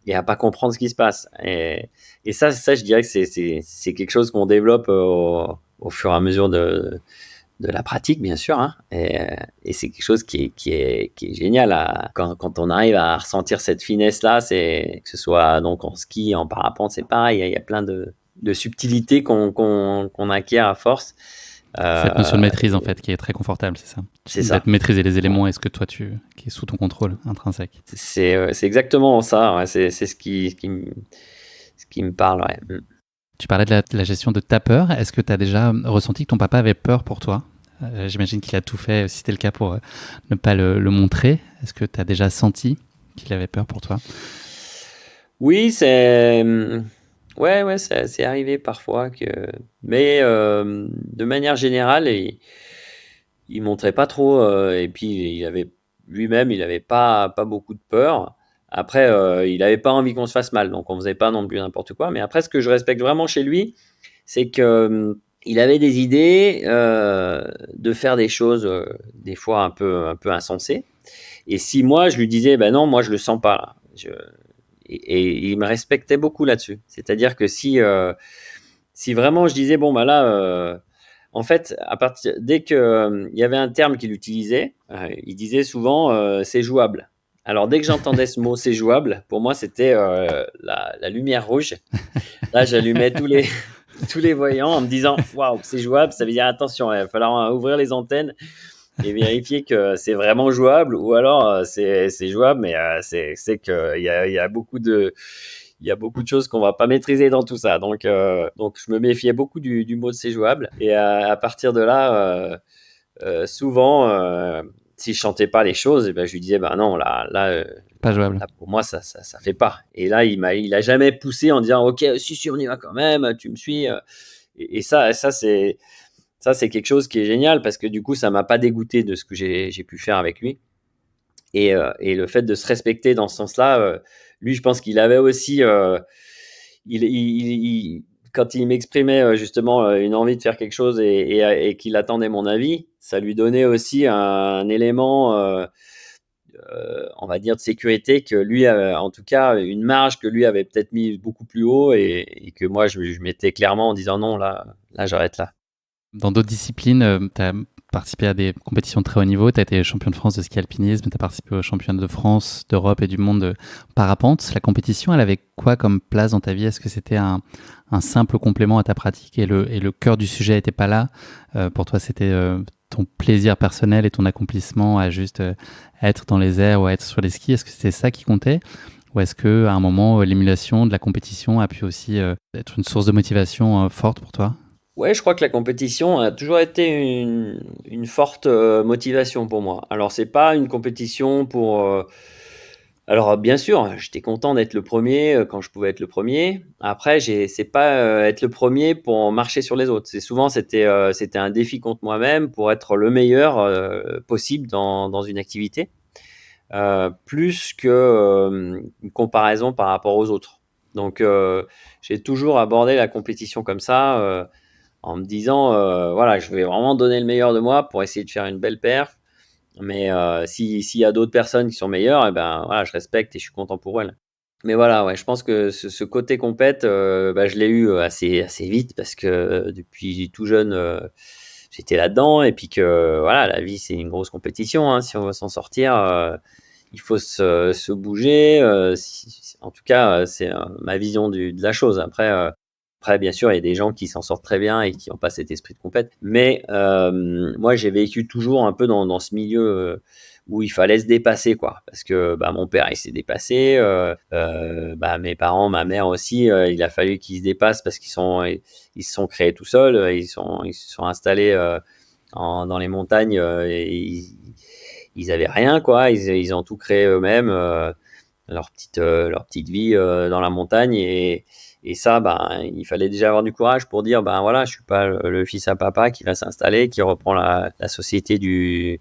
et à pas comprendre ce qui se passe. Et ça, je dirais que c'est quelque chose qu'on développe au fur et à mesure de la pratique, bien sûr, hein. Et c'est quelque chose qui est génial quand on arrive à ressentir cette finesse-là, que ce soit donc en ski, en parapente, c'est pareil. Il y a plein de subtilités qu'on acquiert à force. Cette notion de maîtrise, en fait, qui est très confortable, c'est ça. C'est ça. D'être maîtriser les éléments et ce que toi, qui est sous ton contrôle intrinsèque. C'est exactement ça. Ouais. C'est ce qui me parle. Ouais. Tu parlais de la gestion de ta peur. Est-ce que tu as déjà ressenti que ton papa avait peur pour toi? J'imagine qu'il a tout fait, si c'était le cas, pour ne pas le montrer. Est-ce que tu as déjà senti qu'il avait peur pour toi? Oui, ouais, c'est arrivé parfois mais de manière générale, il montrait pas trop, et puis lui-même, il avait pas beaucoup de peur. Après, il avait pas envie qu'on se fasse mal, donc on faisait pas non plus n'importe quoi. Mais après, ce que je respecte vraiment chez lui, c'est que il avait des idées de faire des choses des fois un peu insensées. Et si moi je lui disais, ben non, moi je le sens pas là. Et il me respectait beaucoup là-dessus. C'est-à-dire que si vraiment je disais, bon, bah là, en fait, dès qu'il y avait un terme qu'il utilisait, il disait souvent c'est jouable. Alors, dès que j'entendais ce mot c'est jouable, pour moi, c'était la lumière rouge. Là, j'allumais tous les voyants en me disant waouh, c'est jouable. Ça veut dire attention, il va falloir ouvrir les antennes et vérifier que c'est vraiment jouable, ou alors c'est jouable, mais c'est qu'il y a beaucoup de choses qu'on va pas maîtriser dans tout ça. Donc je me méfiais beaucoup du mot de c'est jouable. Et à partir de là, souvent, si je chantais pas les choses, ben, je lui disais, ben non, Pas jouable. là, pour moi, ça fait pas. Et là, il a jamais poussé en disant, ok, si, on y va quand même, tu me suis. Et ça, c'est quelque chose qui est génial, parce que du coup, ça m'a pas dégoûté de ce que j'ai pu faire avec lui. Et le fait de se respecter dans ce sens-là, lui, je pense qu'il avait aussi, quand il m'exprimait justement une envie de faire quelque chose et qu'il attendait mon avis, ça lui donnait aussi un élément, on va dire, de sécurité que lui, en tout cas, une marge que lui avait peut-être mis beaucoup plus haut et que moi, je mettais clairement en disant non, là, j'arrête là. Dans d'autres disciplines, tu as participé à des compétitions de très haut niveau, tu as été champion de France de ski alpinisme, tu as participé aux championnats de France, d'Europe et du monde de parapente. La compétition, elle avait quoi comme place dans ta vie? Est-ce que c'était un simple complément à ta pratique et le cœur du sujet n'était pas là? Pour toi, c'était ton plaisir personnel et ton accomplissement à juste être dans les airs ou à être sur les skis? Est-ce que c'était ça qui comptait? Ou est-ce qu'à un moment, l'émulation de la compétition a pu aussi être une source de motivation forte pour toi? Ouais, je crois que la compétition a toujours été une forte motivation pour moi. Alors, c'est pas une compétition pour. Alors, bien sûr, j'étais content d'être le premier quand je pouvais être le premier. Après, c'est pas être le premier pour marcher sur les autres. C'est souvent, c'était un défi contre moi-même pour être le meilleur possible dans une activité, plus que une comparaison par rapport aux autres. Donc, j'ai toujours abordé la compétition comme ça. En me disant, voilà, je vais vraiment donner le meilleur de moi pour essayer de faire une belle perf. Mais s'il y a d'autres personnes qui sont meilleures, et ben voilà, je respecte et je suis content pour elles. Mais voilà, ouais, je pense que ce côté compète, je l'ai eu assez vite parce que depuis tout jeune, j'étais là-dedans. Et puis que voilà, la vie, c'est une grosse compétition, hein. Si on veut s'en sortir, il faut se bouger. En tout cas, c'est ma vision de la chose. Après, bien sûr, il y a des gens qui s'en sortent très bien et qui n'ont pas cet esprit de compète. Mais moi, j'ai vécu toujours un peu dans ce milieu où il fallait se dépasser, quoi. Parce que mon père, il s'est dépassé. Mes parents, ma mère aussi, il a fallu qu'ils se dépassent parce ils se sont créés tout seuls. Ils se sont installés dans les montagnes et ils avaient rien, quoi. Ils ont tout créé eux-mêmes, leur petite vie dans la montagne. Et ça, il fallait déjà avoir du courage pour dire, voilà, je suis pas le fils à papa qui va s'installer, qui reprend la société du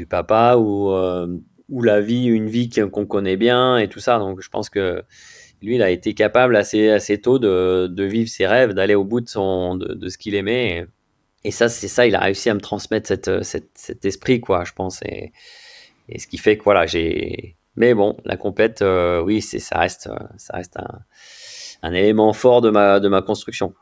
papa ou une vie qu'on connaît bien et tout ça. Donc, je pense que lui, il a été capable assez tôt de vivre ses rêves, d'aller au bout de ce qu'il aimait. Et ça, c'est ça, il a réussi à me transmettre cet esprit, quoi, je pense. Et ce qui fait que, voilà, Mais bon, la compète, oui, ça reste un élément fort de ma construction.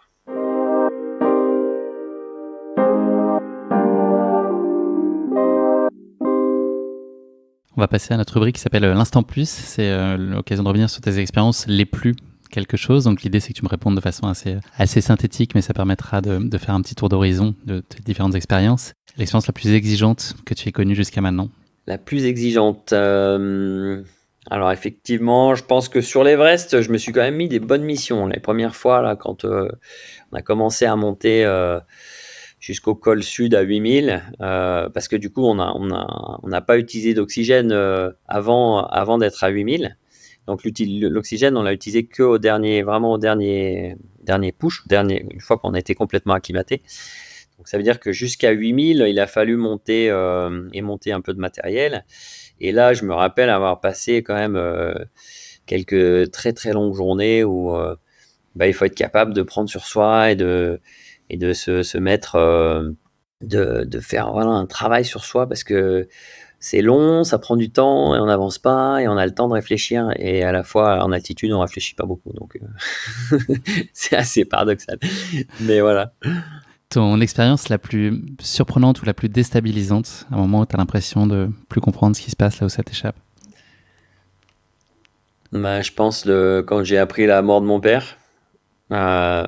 On va passer à notre rubrique qui s'appelle l'Instant Plus. C'est l'occasion de revenir sur tes expériences les plus quelque chose. Donc l'idée, c'est que tu me répondes de façon assez synthétique, mais ça permettra de faire un petit tour d'horizon de tes différentes expériences. L'expérience la plus exigeante que tu aies connue jusqu'à maintenant? La plus exigeante. Alors effectivement, je pense que sur l'Everest, je me suis quand même mis des bonnes missions. Les premières fois, là, quand on a commencé à monter jusqu'au col sud à 8000, parce que du coup, on n'a pas utilisé d'oxygène avant d'être à 8000. Donc l'oxygène, on l'a utilisé vraiment au dernier push, une fois qu'on a été complètement acclimaté. Donc ça veut dire que jusqu'à 8000, il a fallu monter un peu de matériel. Et là, je me rappelle avoir passé quand même quelques très très longues journées où il faut être capable de prendre sur soi et de se mettre, de faire voilà, un travail sur soi parce que c'est long, ça prend du temps et on n'avance pas et on a le temps de réfléchir. Et à la fois, en altitude, on ne réfléchit pas beaucoup. Donc, c'est assez paradoxal. Mais voilà. Ton expérience la plus surprenante ou la plus déstabilisante, à un moment où tu as l'impression de plus comprendre ce qui se passe là où ça t'échappe? Je pense quand j'ai appris la mort de mon père, là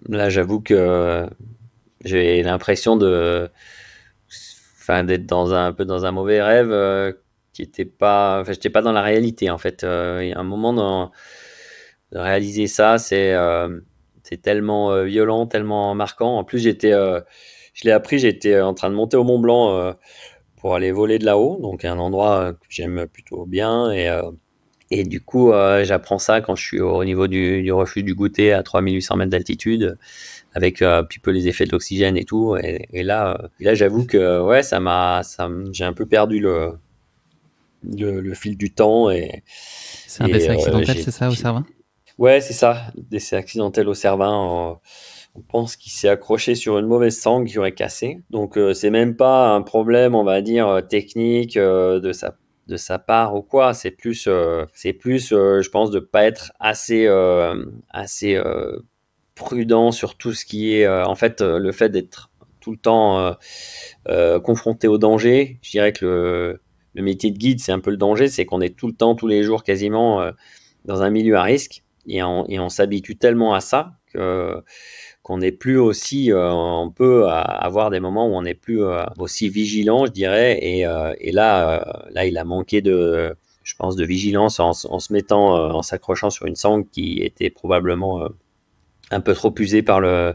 j'avoue que j'ai l'impression d'être un peu dans un mauvais rêve qui était pas, j'étais pas dans la réalité en fait. Il y a un moment de réaliser ça, c'est tellement violent, tellement marquant. En plus, je l'ai appris, j'étais en train de monter au Mont Blanc pour aller voler de là-haut, donc un endroit que j'aime plutôt bien. Et du coup, j'apprends ça quand je suis au niveau du refuge du Goûter à 3800 mètres d'altitude, avec un petit peu les effets de l'oxygène et tout. Et là, j'avoue que ouais, j'ai un peu perdu le fil du temps. C'est un décès accidentel, J'ai, c'est ça, au j'ai- cerveau? Ouais, c'est ça, décès accidentel au cervin. On pense qu'il s'est accroché sur une mauvaise sangle qui aurait cassé. Donc, c'est même pas un problème, on va dire, technique de sa part ou quoi. C'est plus, je pense, de pas être assez prudent sur tout ce qui est, en fait, le fait d'être tout le temps confronté au danger. Je dirais que le métier de guide, c'est un peu le danger, c'est qu'on est tout le temps, tous les jours quasiment dans un milieu à risque et on s'habitue tellement à ça qu'on n'est plus aussi, on peut avoir des moments où on n'est plus aussi vigilant, je dirais. Et là, il a manqué je pense, de vigilance en se mettant, en s'accrochant sur une sangle qui était probablement un peu trop usée par le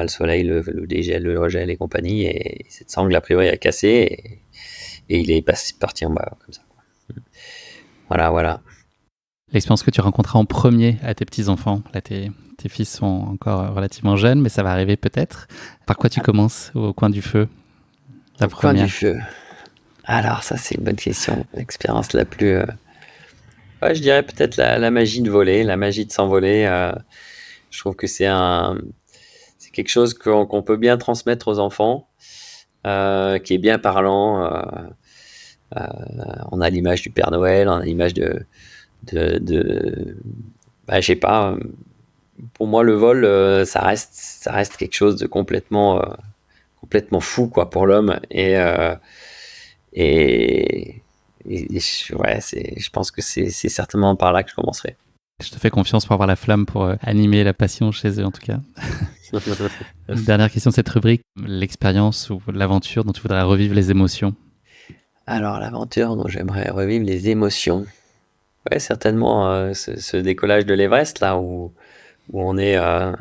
soleil, le dégel, le regel et compagnie. Et cette sangle, a priori, a cassé et il est parti en bas comme ça. Voilà, voilà. L'expérience que tu rencontras en premier à tes petits-enfants, là tes fils sont encore relativement jeunes, mais ça va arriver peut-être. Par quoi tu commences au coin du feu? La Au coin première. du feu. Alors ça, c'est une bonne question. L'expérience la plus... ouais, je dirais peut-être la magie de voler, la magie de s'envoler. Je trouve que c'est quelque chose qu'on peut bien transmettre aux enfants, qui est bien parlant. On a l'image du Père Noël, on a l'image de bah, je sais pas. Pour moi, le vol, ça reste quelque chose de complètement fou, quoi, pour l'homme. Et, ouais, je pense que c'est certainement par là que je commencerai. Je te fais confiance pour avoir la flamme pour animer la passion chez eux en tout cas. Dernière question de cette rubrique, l'expérience ou l'aventure dont tu voudrais revivre les émotions. Alors, l'aventure dont j'aimerais revivre les émotions. Ouais, certainement ce décollage de l'Everest, là, où on est un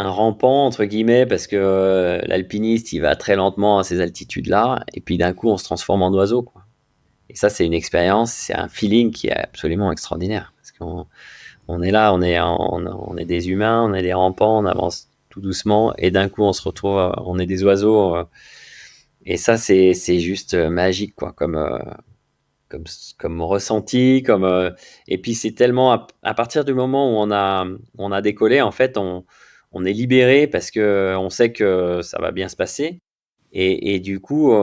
rampant, entre guillemets, parce que l'alpiniste, il va très lentement à ces altitudes-là, et puis d'un coup, on se transforme en oiseau, quoi. Et ça, c'est une expérience, c'est un feeling qui est absolument extraordinaire. Parce qu'on est là, on est des humains, on est des rampants, on avance tout doucement, et d'un coup, on se retrouve, on est des oiseaux. Et ça, c'est juste magique, quoi, comme, comme ressenti, et puis c'est tellement, à partir du moment où on a décollé, en fait, on est libéré parce que on sait que ça va bien se passer. Et du coup,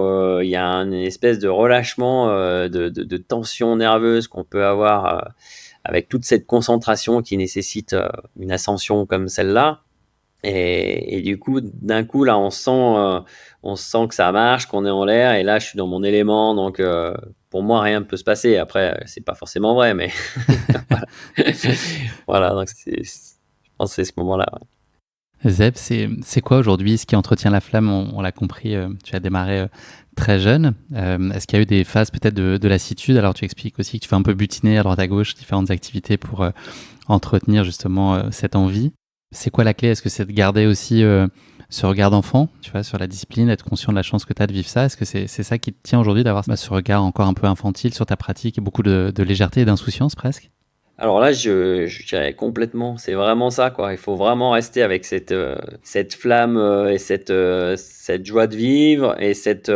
il y a une espèce de relâchement de tension nerveuse qu'on peut avoir avec toute cette concentration qui nécessite une ascension comme celle-là. Et du coup, d'un coup, là, on sent que ça marche, qu'on est en l'air. Et là, je suis dans mon élément. Donc, pour moi, rien ne peut se passer. Après, c'est pas forcément vrai, mais voilà. Voilà, donc je pense que c'est ce moment-là. Ouais. Zeb, c'est quoi aujourd'hui ce qui entretient la flamme? On l'a compris, tu as démarré très jeune. Est-ce qu'il y a eu des phases peut-être de lassitude? Alors tu expliques aussi que tu fais un peu butiner à droite à gauche différentes activités pour entretenir justement cette envie. C'est quoi la clé? Est-ce que c'est de garder aussi ce regard d'enfant, tu vois, sur la discipline, être conscient de la chance que tu as de vivre ça? Est-ce que c'est ça qui te tient aujourd'hui d'avoir ce regard encore un peu infantile sur ta pratique et beaucoup de légèreté et d'insouciance presque? Alors là, je dirais complètement, c'est vraiment ça, quoi. Il faut vraiment rester avec cette flamme et cette joie de vivre et cette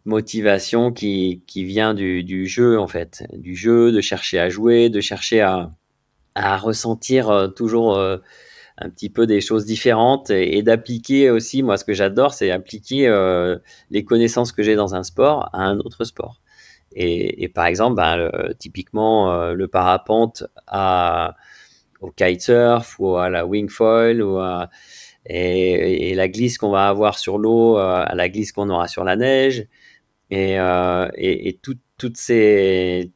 motivation qui vient du jeu, en fait. Du jeu, de chercher à jouer, de chercher à ressentir toujours un petit peu des choses différentes et d'appliquer aussi, moi, ce que j'adore, c'est appliquer les connaissances que j'ai dans un sport à un autre sport. Et par exemple, typiquement, le parapente au kitesurf ou à la wingfoil et la glisse qu'on va avoir sur l'eau à la glisse qu'on aura sur la neige et toutes ces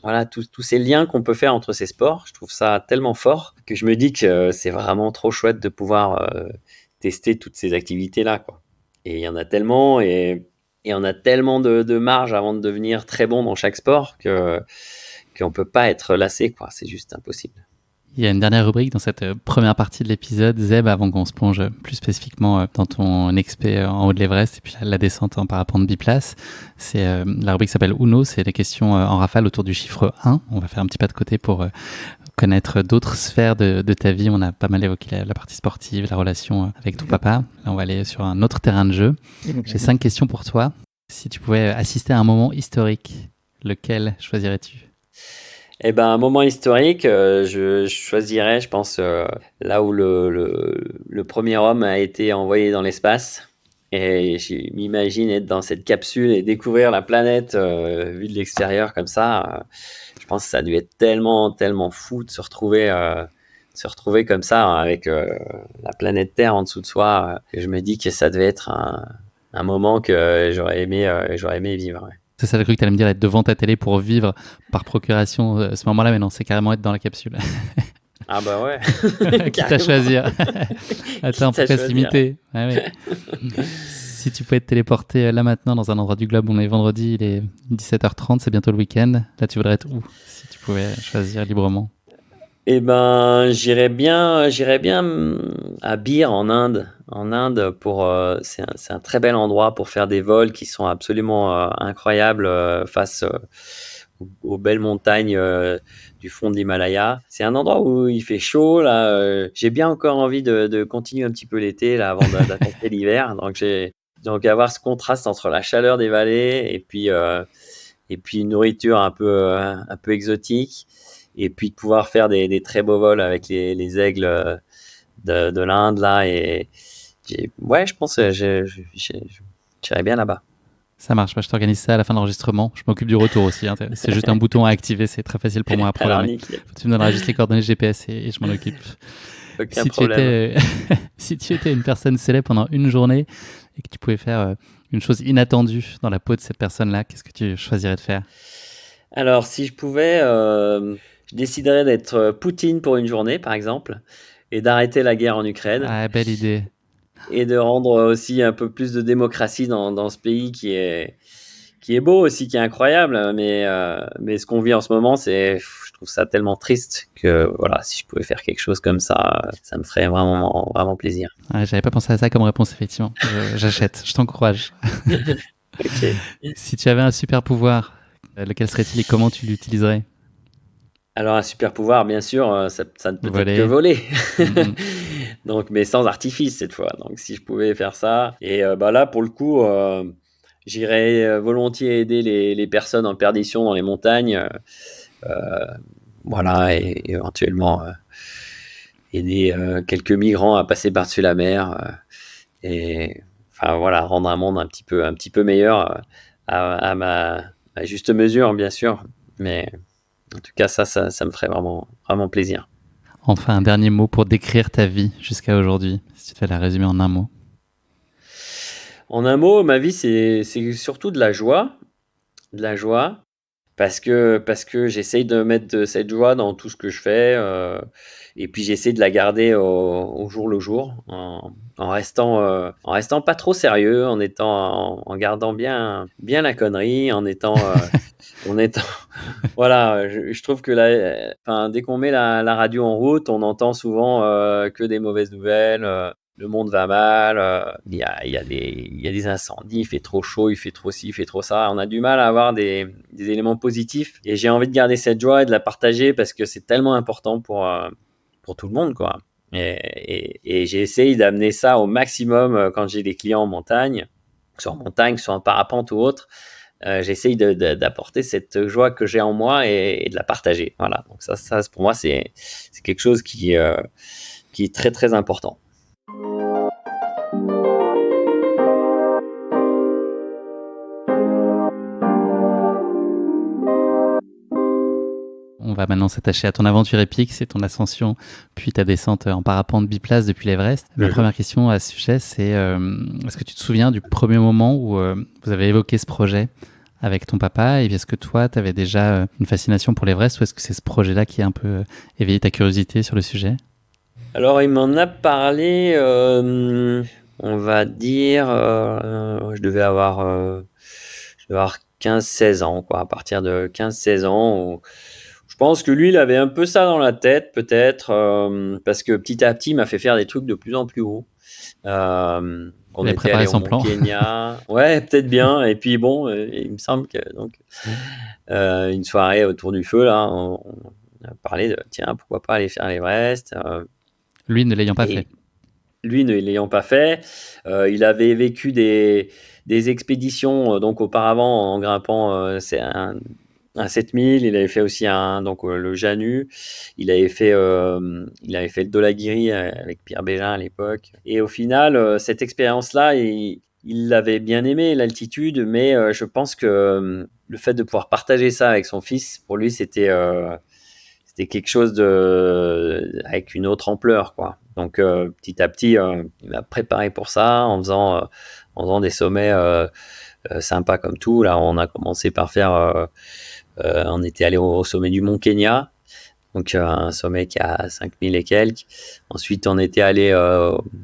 voilà tous ces liens qu'on peut faire entre ces sports, je trouve ça tellement fort que je me dis que c'est vraiment trop chouette de pouvoir tester toutes ces activités là, quoi. Et il y en a tellement et on a tellement de marge avant de devenir très bon dans chaque sport qu'on peut pas être lassé, quoi. C'est juste impossible. Il y a une dernière rubrique dans cette première partie de l'épisode, Zeb, avant qu'on se plonge plus spécifiquement dans ton expé en haut de l'Everest et puis la descente en parapente biplace. C'est la rubrique s'appelle Uno, c'est les questions en rafale autour du chiffre 1. On va faire un petit pas de côté pour connaître d'autres sphères de ta vie. On a pas mal évoqué la partie sportive, la relation avec ton papa. Là, on va aller sur un autre terrain de jeu. J'ai 5 questions pour toi. Si tu pouvais assister à un moment historique, lequel choisirais-tu? Eh ben, un moment historique, je choisirais, je pense, là où le premier homme a été envoyé dans l'espace. Et je m'imagine être dans cette capsule et découvrir la planète vue de l'extérieur comme ça. Je pense que ça a dû être tellement, tellement fou de se retrouver comme ça avec la planète Terre en dessous de soi. Que je me dis que ça devait être un moment que j'aurais aimé vivre. Ouais. C'est ça, j'ai cru que tu allais me dire être devant ta télé pour vivre par procuration ce moment-là, mais non, c'est carrément être dans la capsule. Ah bah ouais, Quitte à choisir. Attends, quitte à pourquoi se choisir. limiter? Ouais, ouais. Si tu pouvais te téléporter là maintenant dans un endroit du globe, on est vendredi, il est 17h30, c'est bientôt le week-end. Là, tu voudrais être où si tu pouvais choisir librement? Eh ben, j'irais bien à Bir en Inde. En Inde, c'est un très bel endroit pour faire des vols qui sont absolument incroyables face aux belles montagnes du fond de l'Himalaya. C'est un endroit où il fait chaud là. J'ai bien encore envie de continuer un petit peu l'été là avant d'attaquer l'hiver. Donc avoir ce contraste entre la chaleur des vallées et puis une nourriture un peu exotique, et puis de pouvoir faire des très beaux vols avec les aigles de l'Inde là. Et ouais, je pense que j'irais bien là-bas. Ça marche, je t'organise ça à la fin de l'enregistrement. Je m'occupe du retour aussi, hein. C'est juste un bouton à activer, c'est très facile pour moi à Alors programmer. nickel, Tu me donneras juste les coordonnées GPS et je m'en occupe. aucun Si tu problème. étais, si tu étais une personne célèbre pendant une journée et que tu pouvais faire une chose inattendue dans la peau de cette personne-là, qu'est-ce que tu choisirais de faire? Alors si je pouvais, je déciderais d'être Poutine pour une journée par exemple, et d'arrêter la guerre en Ukraine, Ah, belle idée. et de rendre aussi un peu plus de démocratie dans ce pays qui est beau aussi, qui est incroyable. Mais ce qu'on vit en ce moment, je trouve ça tellement triste que voilà, si je pouvais faire quelque chose comme ça me ferait vraiment, vraiment plaisir. Ah, j'avais pas pensé à ça comme réponse, effectivement. J'achète, je t'encourage. Ok. Si tu avais un super pouvoir, lequel serait-il et comment tu l'utiliserais? Alors un super pouvoir, bien sûr, ça ne peut être que Voler. voler. Mhm. Donc, mais sans artifice cette fois. Donc si je pouvais faire ça, et bah là pour le coup, j'irais volontiers aider les personnes en perdition dans les montagnes. Voilà, et éventuellement aider quelques migrants à passer par-dessus la mer, et enfin voilà, rendre un monde un petit peu meilleur à juste mesure, bien sûr. Mais en tout cas, ça me ferait vraiment, vraiment plaisir. Enfin, un dernier mot pour décrire ta vie jusqu'à aujourd'hui, si tu devais la résumer en un mot. En un mot, ma vie, c'est surtout de la joie. De la joie. Parce que j'essaye de mettre de cette joie dans tout ce que je fais, et puis j'essaie de la garder au jour le jour, en restant pas trop sérieux, en gardant bien, bien la connerie, en étant voilà, je trouve que là, enfin, dès qu'on met la radio en route, on entend souvent que des mauvaises nouvelles. Le monde va mal, il y a des incendies, il fait trop chaud, il fait trop ci, il fait trop ça. On a du mal à avoir des éléments positifs. Et j'ai envie de garder cette joie et de la partager parce que c'est tellement important pour tout le monde, quoi. Et j'essaye d'amener ça au maximum quand j'ai des clients en montagne, soit en parapente ou autre. J'essaye d'apporter cette joie que j'ai en moi et de la partager. Voilà. Donc ça pour moi, c'est quelque chose qui est très, très important. On va maintenant s'attacher à ton aventure épique, c'est ton ascension, puis ta descente en parapente biplace depuis l'Everest. Ma première question à ce sujet, c'est est-ce que tu te souviens du premier moment où vous avez évoqué ce projet avec ton papa, et est-ce que toi, tu avais déjà une fascination pour l'Everest, ou est-ce que c'est ce projet-là qui a un peu éveillé ta curiosité sur le sujet? Alors, il m'en a parlé, on va dire, je devais avoir 15-16 ans, quoi. À partir de 15-16 ans, je pense que lui, il avait un peu ça dans la tête, peut-être, parce que petit à petit, il m'a fait faire des trucs de plus en plus hauts. On Il a était allé préparé au son Mont plan. Kenya. Ouais, peut-être bien. Et puis bon, il me semble que donc une soirée autour du feu là, on a parlé de tiens, pourquoi pas aller faire l'Everest. Lui ne l'ayant pas fait. Et lui ne l'ayant pas fait, il avait vécu des expéditions donc auparavant en grimpant. C'est un 7000. Il avait fait aussi le Janu. Il avait fait le Dolagiri avec Pierre Bégin à l'époque. Et au final, cette expérience-là, il l'avait bien aimé, l'altitude, mais je pense que le fait de pouvoir partager ça avec son fils, pour lui, c'était quelque chose avec une autre ampleur, quoi. Donc petit à petit, il m'a préparé pour ça en faisant des sommets sympas comme tout. Là, on a commencé par on était allé au sommet du Mont Kenya, donc un sommet qui a 5000 et quelques. Ensuite, on était allé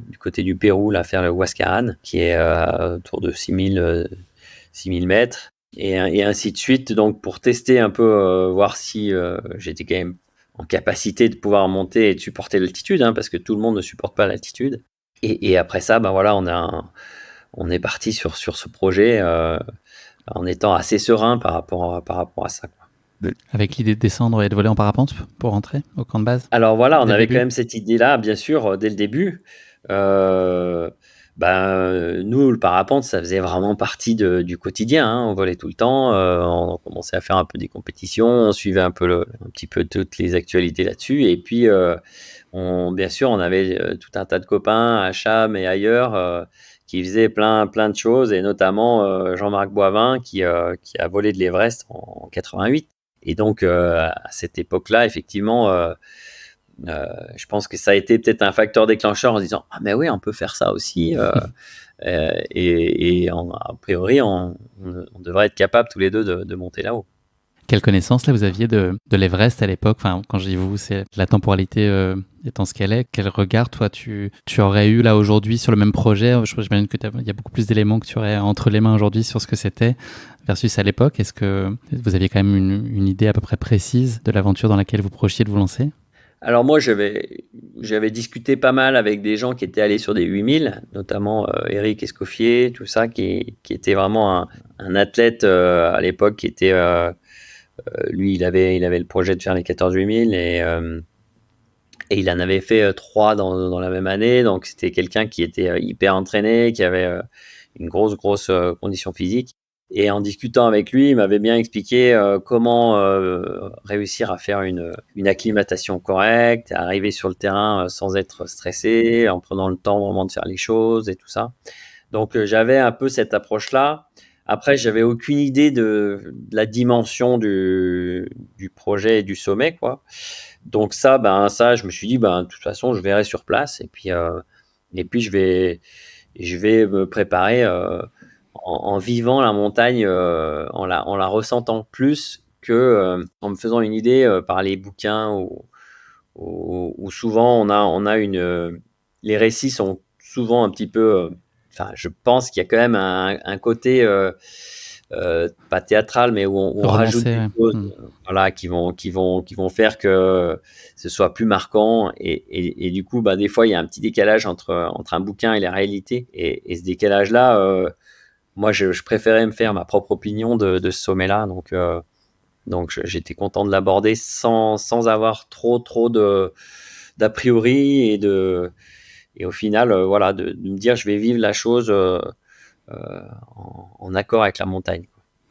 du côté du Pérou, là, faire le Huascaran, qui est autour de 6000 mètres. Et ainsi de suite, donc pour tester un peu, voir si j'étais quand même en capacité de pouvoir monter et de supporter l'altitude, hein, parce que tout le monde ne supporte pas l'altitude. Et après ça, ben voilà, on est parti sur ce projet en étant assez serein par rapport à ça, quoi. Avec l'idée de descendre et de voler en parapente pour rentrer au camp de base? Alors voilà, on Dès le avait quand début? même cette idée-là, bien sûr, dès le début. Euh, Nous, le parapente, ça faisait vraiment partie du quotidien, hein. On volait tout le temps. On commençait à faire un peu des compétitions. On suivait un petit peu toutes les actualités là-dessus. Et puis, bien sûr, on avait tout un tas de copains à Cham et ailleurs qui faisaient plein de choses, et notamment Jean-Marc Boivin qui a volé de l'Everest en 88. Et donc, à cette époque-là, effectivement, je pense que ça a été peut-être un facteur déclencheur en se disant ah mais oui, on peut faire ça aussi, a priori on devrait être capable tous les deux de monter là-haut. Quelle connaissance là vous aviez de l'Everest à l'époque? Enfin, quand je dis vous, c'est la temporalité étant ce qu'elle est. Quel regard toi tu aurais eu là aujourd'hui sur le même projet? J'imagine que il y a beaucoup plus d'éléments que tu aurais entre les mains aujourd'hui sur ce que c'était versus à l'époque. Est-ce que vous aviez quand même une idée à peu près précise de l'aventure dans laquelle vous projetiez de vous lancer? Alors moi j'avais discuté pas mal avec des gens qui étaient allés sur des 8000, notamment Eric Escoffier, tout ça, qui était vraiment un athlète à l'époque, qui était lui il avait le projet de faire les 14 8000, et il en avait fait 3 dans la même année. Donc c'était quelqu'un qui était hyper entraîné, qui avait une grosse condition physique. Et en discutant avec lui, il m'avait bien expliqué comment réussir à faire une acclimatation correcte, à arriver sur le terrain sans être stressé, en prenant le temps vraiment de faire les choses et tout ça. Donc j'avais un peu cette approche-là. Après, j'avais aucune idée de la dimension du projet et du sommet, quoi. Donc ça, je me suis dit, de toute façon, je verrai sur place. Et puis je vais me préparer en vivant la montagne, en la ressentant plus que en me faisant une idée par les bouquins, où souvent les récits sont souvent un petit peu. Enfin, je pense qu'il y a quand même un côté pas théâtral, mais où on rajoute Romancé, des ouais. choses, voilà, qui vont faire que ce soit plus marquant. Et du coup, des fois, il y a un petit décalage entre un bouquin et la réalité. Et ce décalage-là, moi, je préférais me faire ma propre opinion de ce sommet-là. Donc j'étais content de l'aborder sans avoir trop d'a priori, et au final, voilà, de me dire je vais vivre la chose en accord avec la montagne.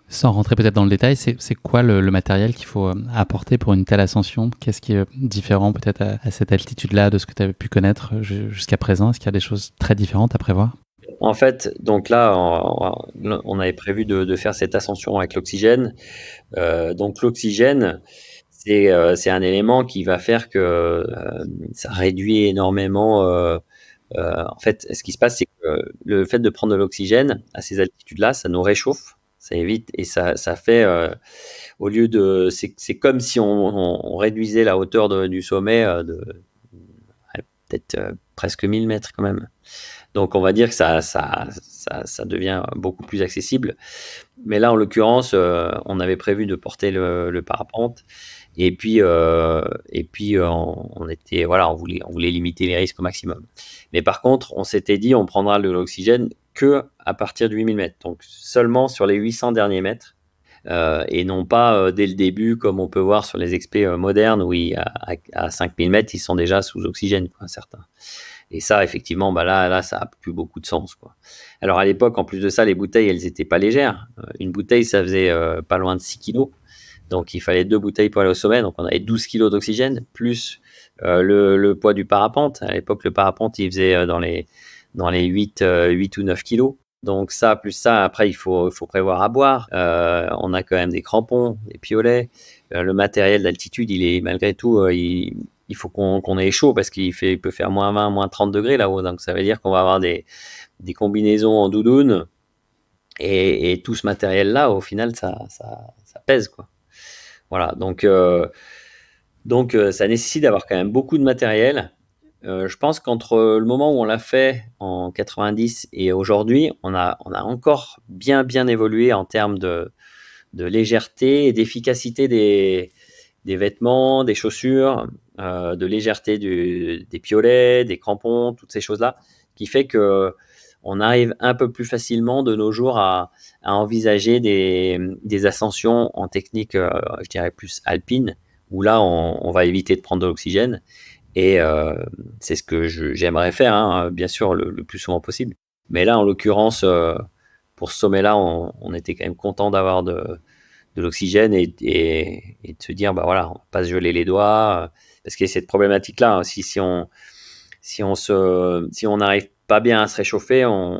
Sans rentrer peut-être dans le détail, c'est quoi le matériel qu'il faut apporter pour une telle ascension? Qu'est-ce qui est différent peut-être à cette altitude-là de ce que tu avais pu connaître jusqu'à présent? Est-ce qu'il y a des choses très différentes à prévoir? En fait, donc là, on avait prévu de faire cette ascension avec l'oxygène. Donc l'oxygène, c'est un élément qui va faire que ça réduit énormément. En fait, ce qui se passe, c'est que le fait de prendre de l'oxygène à ces altitudes-là, ça nous réchauffe, ça évite, et ça fait, au lieu de, c'est comme si on réduisait la hauteur du sommet ouais, peut-être presque 1000 mètres quand même. Donc on va dire que ça devient beaucoup plus accessible. Mais là, en l'occurrence, on avait prévu de porter le parapente. Et puis, on était, voilà, on voulait limiter les risques au maximum. Mais par contre, on s'était dit, on prendra de l'oxygène que à partir de 8000 mètres, donc seulement sur les 800 derniers mètres, et non pas dès le début, comme on peut voir sur les expés modernes, où à 5000 mètres, ils sont déjà sous oxygène, quoi, certains. Et ça, effectivement, là, ça a plus beaucoup de sens, quoi. Alors à l'époque, en plus de ça, les bouteilles, elles étaient pas légères. Une bouteille, ça faisait pas loin de 6 kilos. Donc, il fallait 2 bouteilles pour aller au sommet. Donc, on avait 12 kilos d'oxygène, plus le poids du parapente. À l'époque, le parapente, il faisait dans les 8 ou 9 kilos. Donc ça, plus ça, après, il faut prévoir à boire. On a quand même des crampons, des piolets. Le matériel d'altitude, il est malgré tout, il faut qu'on ait chaud parce il peut faire moins 20, moins 30 degrés là-haut. Donc ça veut dire qu'on va avoir des combinaisons en doudoune. Et tout ce matériel-là, au final, ça pèse, quoi. Voilà, donc ça nécessite d'avoir quand même beaucoup de matériel. Je pense qu'entre le moment où on l'a fait en 90 et aujourd'hui, on a encore bien évolué en termes de légèreté et d'efficacité des vêtements, des chaussures, de légèreté des piolets, des crampons, toutes ces choses-là, qui fait que on arrive un peu plus facilement de nos jours à envisager des ascensions en technique, je dirais plus alpine, où là, on va éviter de prendre de l'oxygène. Et c'est ce que j'aimerais faire, hein, bien sûr, le plus souvent possible. Mais là, en l'occurrence, pour ce sommet-là, on était quand même content d'avoir de l'oxygène et de se dire, bah voilà, on va pas se geler les doigts. Parce qu'il y a cette problématique-là, hein, si on n'arrive pas bien à se réchauffer, on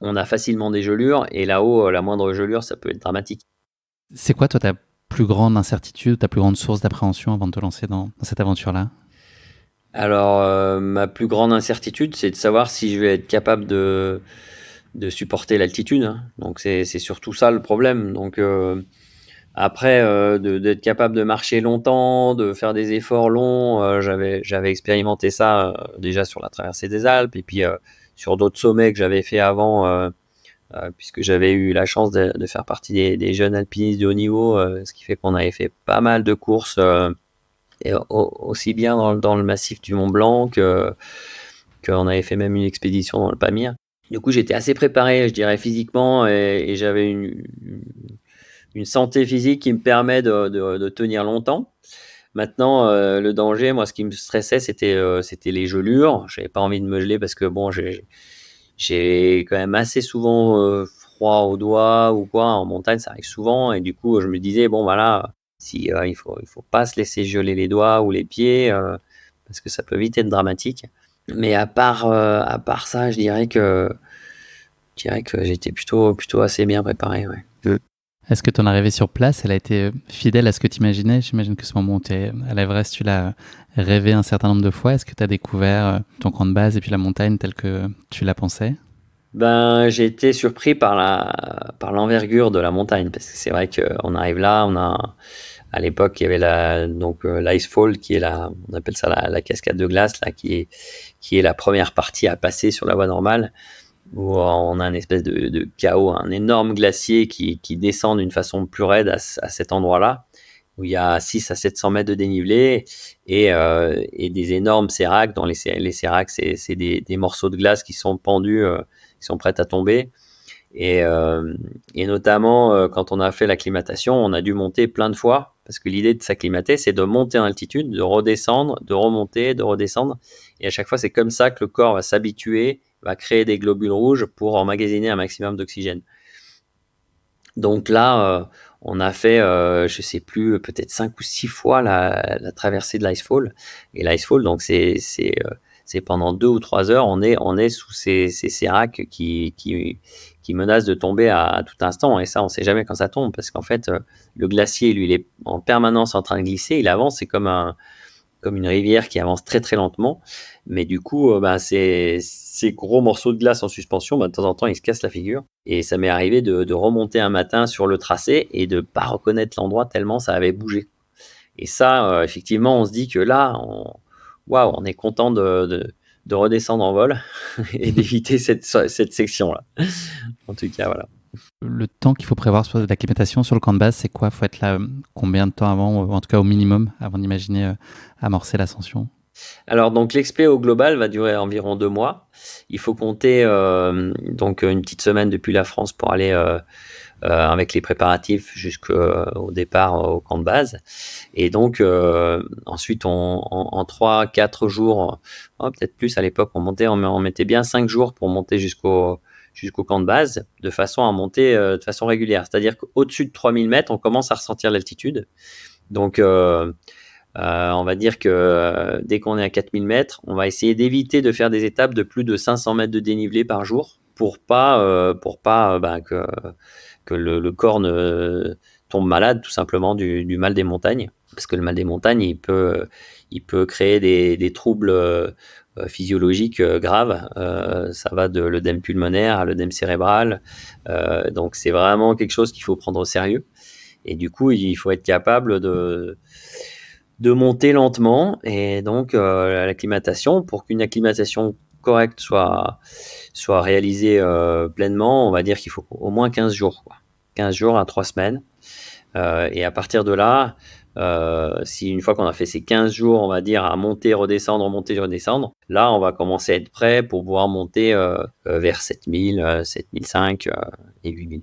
a facilement des gelures. Et là-haut, la moindre gelure, ça peut être dramatique. C'est quoi, toi, ta plus grande incertitude, ta plus grande source d'appréhension avant de te lancer dans cette aventure-là? Alors, ma plus grande incertitude, c'est de savoir si je vais être capable de supporter l'altitude, hein. Donc c'est surtout ça le problème. Donc après, d'être capable de marcher longtemps, de faire des efforts longs, j'avais expérimenté ça déjà sur la traversée des Alpes et puis sur d'autres sommets que j'avais fait avant, puisque j'avais eu la chance de faire partie des jeunes alpinistes de haut niveau, ce qui fait qu'on avait fait pas mal de courses, et aussi bien dans le massif du Mont Blanc qu'on avait fait même une expédition dans le Pamir. Du coup, j'étais assez préparé, je dirais, physiquement, et j'avais une santé physique qui me permet de tenir longtemps. Maintenant, le danger, moi, ce qui me stressait, c'était les gelures. J'avais pas envie de me geler parce que bon, j'ai quand même assez souvent froid aux doigts ou quoi. En montagne, ça arrive souvent, et du coup, je me disais, bon, voilà, si il faut pas se laisser geler les doigts ou les pieds, parce que ça peut vite être dramatique. Mais à part ça, je dirais que j'étais plutôt assez bien préparé, ouais. Est-ce que ton arrivée sur place, elle a été fidèle à ce que tu imaginais? J'imagine que ce moment où tu es à l'Everest, tu l'as rêvé un certain nombre de fois. Est-ce que tu as découvert ton camp de base et puis la montagne telle que tu la pensais? Ben, j'ai été surpris par l'envergure de la montagne, parce que c'est vrai qu'on arrive là, à l'époque, il y avait l'Icefall, qui est on appelle ça la cascade de glace, là, qui est la première partie à passer sur la voie normale, où on a une espèce de chaos, un énorme glacier qui descend d'une façon plus raide à cet endroit-là, où il y a 600 à 700 mètres de dénivelé, et des énormes séracs. Dans les séracs, c'est des morceaux de glace qui sont pendus, qui sont prêts à tomber. Et notamment, quand on a fait l'acclimatation, on a dû monter plein de fois, parce que l'idée de s'acclimater, c'est de monter en altitude, de redescendre, de remonter, de redescendre. Et à chaque fois, c'est comme ça que le corps va s'habituer, va créer des globules rouges pour emmagasiner un maximum d'oxygène. Donc là, on a fait, je sais plus, peut-être 5 ou 6 fois la traversée de l'Icefall. Et l'Icefall, donc c'est pendant 2 ou 3 heures, on est sous ces séracs qui menacent de tomber à tout instant. Et ça, on sait jamais quand ça tombe, parce qu'en fait, le glacier, lui, il est en permanence en train de glisser. Il avance, c'est comme une rivière qui avance très très lentement. Mais du coup, ces gros morceaux de glace en suspension, de temps en temps, ils se cassent la figure. Et ça m'est arrivé de remonter un matin sur le tracé et de pas reconnaître l'endroit tellement ça avait bougé. Et ça, effectivement, on se dit que là, on est content de redescendre en vol et d'éviter cette section-là. En tout cas, voilà. Le temps qu'il faut prévoir sur l'acclimatation sur le camp de base, c'est quoi? Il faut être là combien de temps avant, ou en tout cas au minimum, avant d'imaginer amorcer l'ascension? Alors, donc, l'expé au global va durer environ 2 mois. Il faut compter donc une petite semaine depuis la France pour aller avec les préparatifs jusqu'au départ au camp de base. Et donc, ensuite, en 3-4 jours, peut-être plus à l'époque, on mettait bien 5 jours pour monter jusqu'au jusqu'au camp de base, de façon à monter de façon régulière. C'est-à-dire qu'au-dessus de 3000 mètres, on commence à ressentir l'altitude. Donc, on va dire que dès qu'on est à 4000 mètres, on va essayer d'éviter de faire des étapes de plus de 500 mètres de dénivelé par jour pour pas que le corps ne tombe malade tout simplement du mal des montagnes. Parce que le mal des montagnes, il peut créer des troubles physiologiques graves. Ça va de l'œdème pulmonaire à l'œdème cérébral. Donc c'est vraiment quelque chose qu'il faut prendre au sérieux. Et du coup, il faut être capable de monter lentement. Et donc l'acclimatation, pour qu'une acclimatation correcte soit réalisée pleinement, on va dire qu'il faut au moins 15 jours, quoi. 15 jours à 3 semaines. Et à partir de là, si une fois qu'on a fait ces 15 jours, on va dire, à monter, redescendre, là, on va commencer à être prêt pour pouvoir monter vers 7000, 7005 et 8000.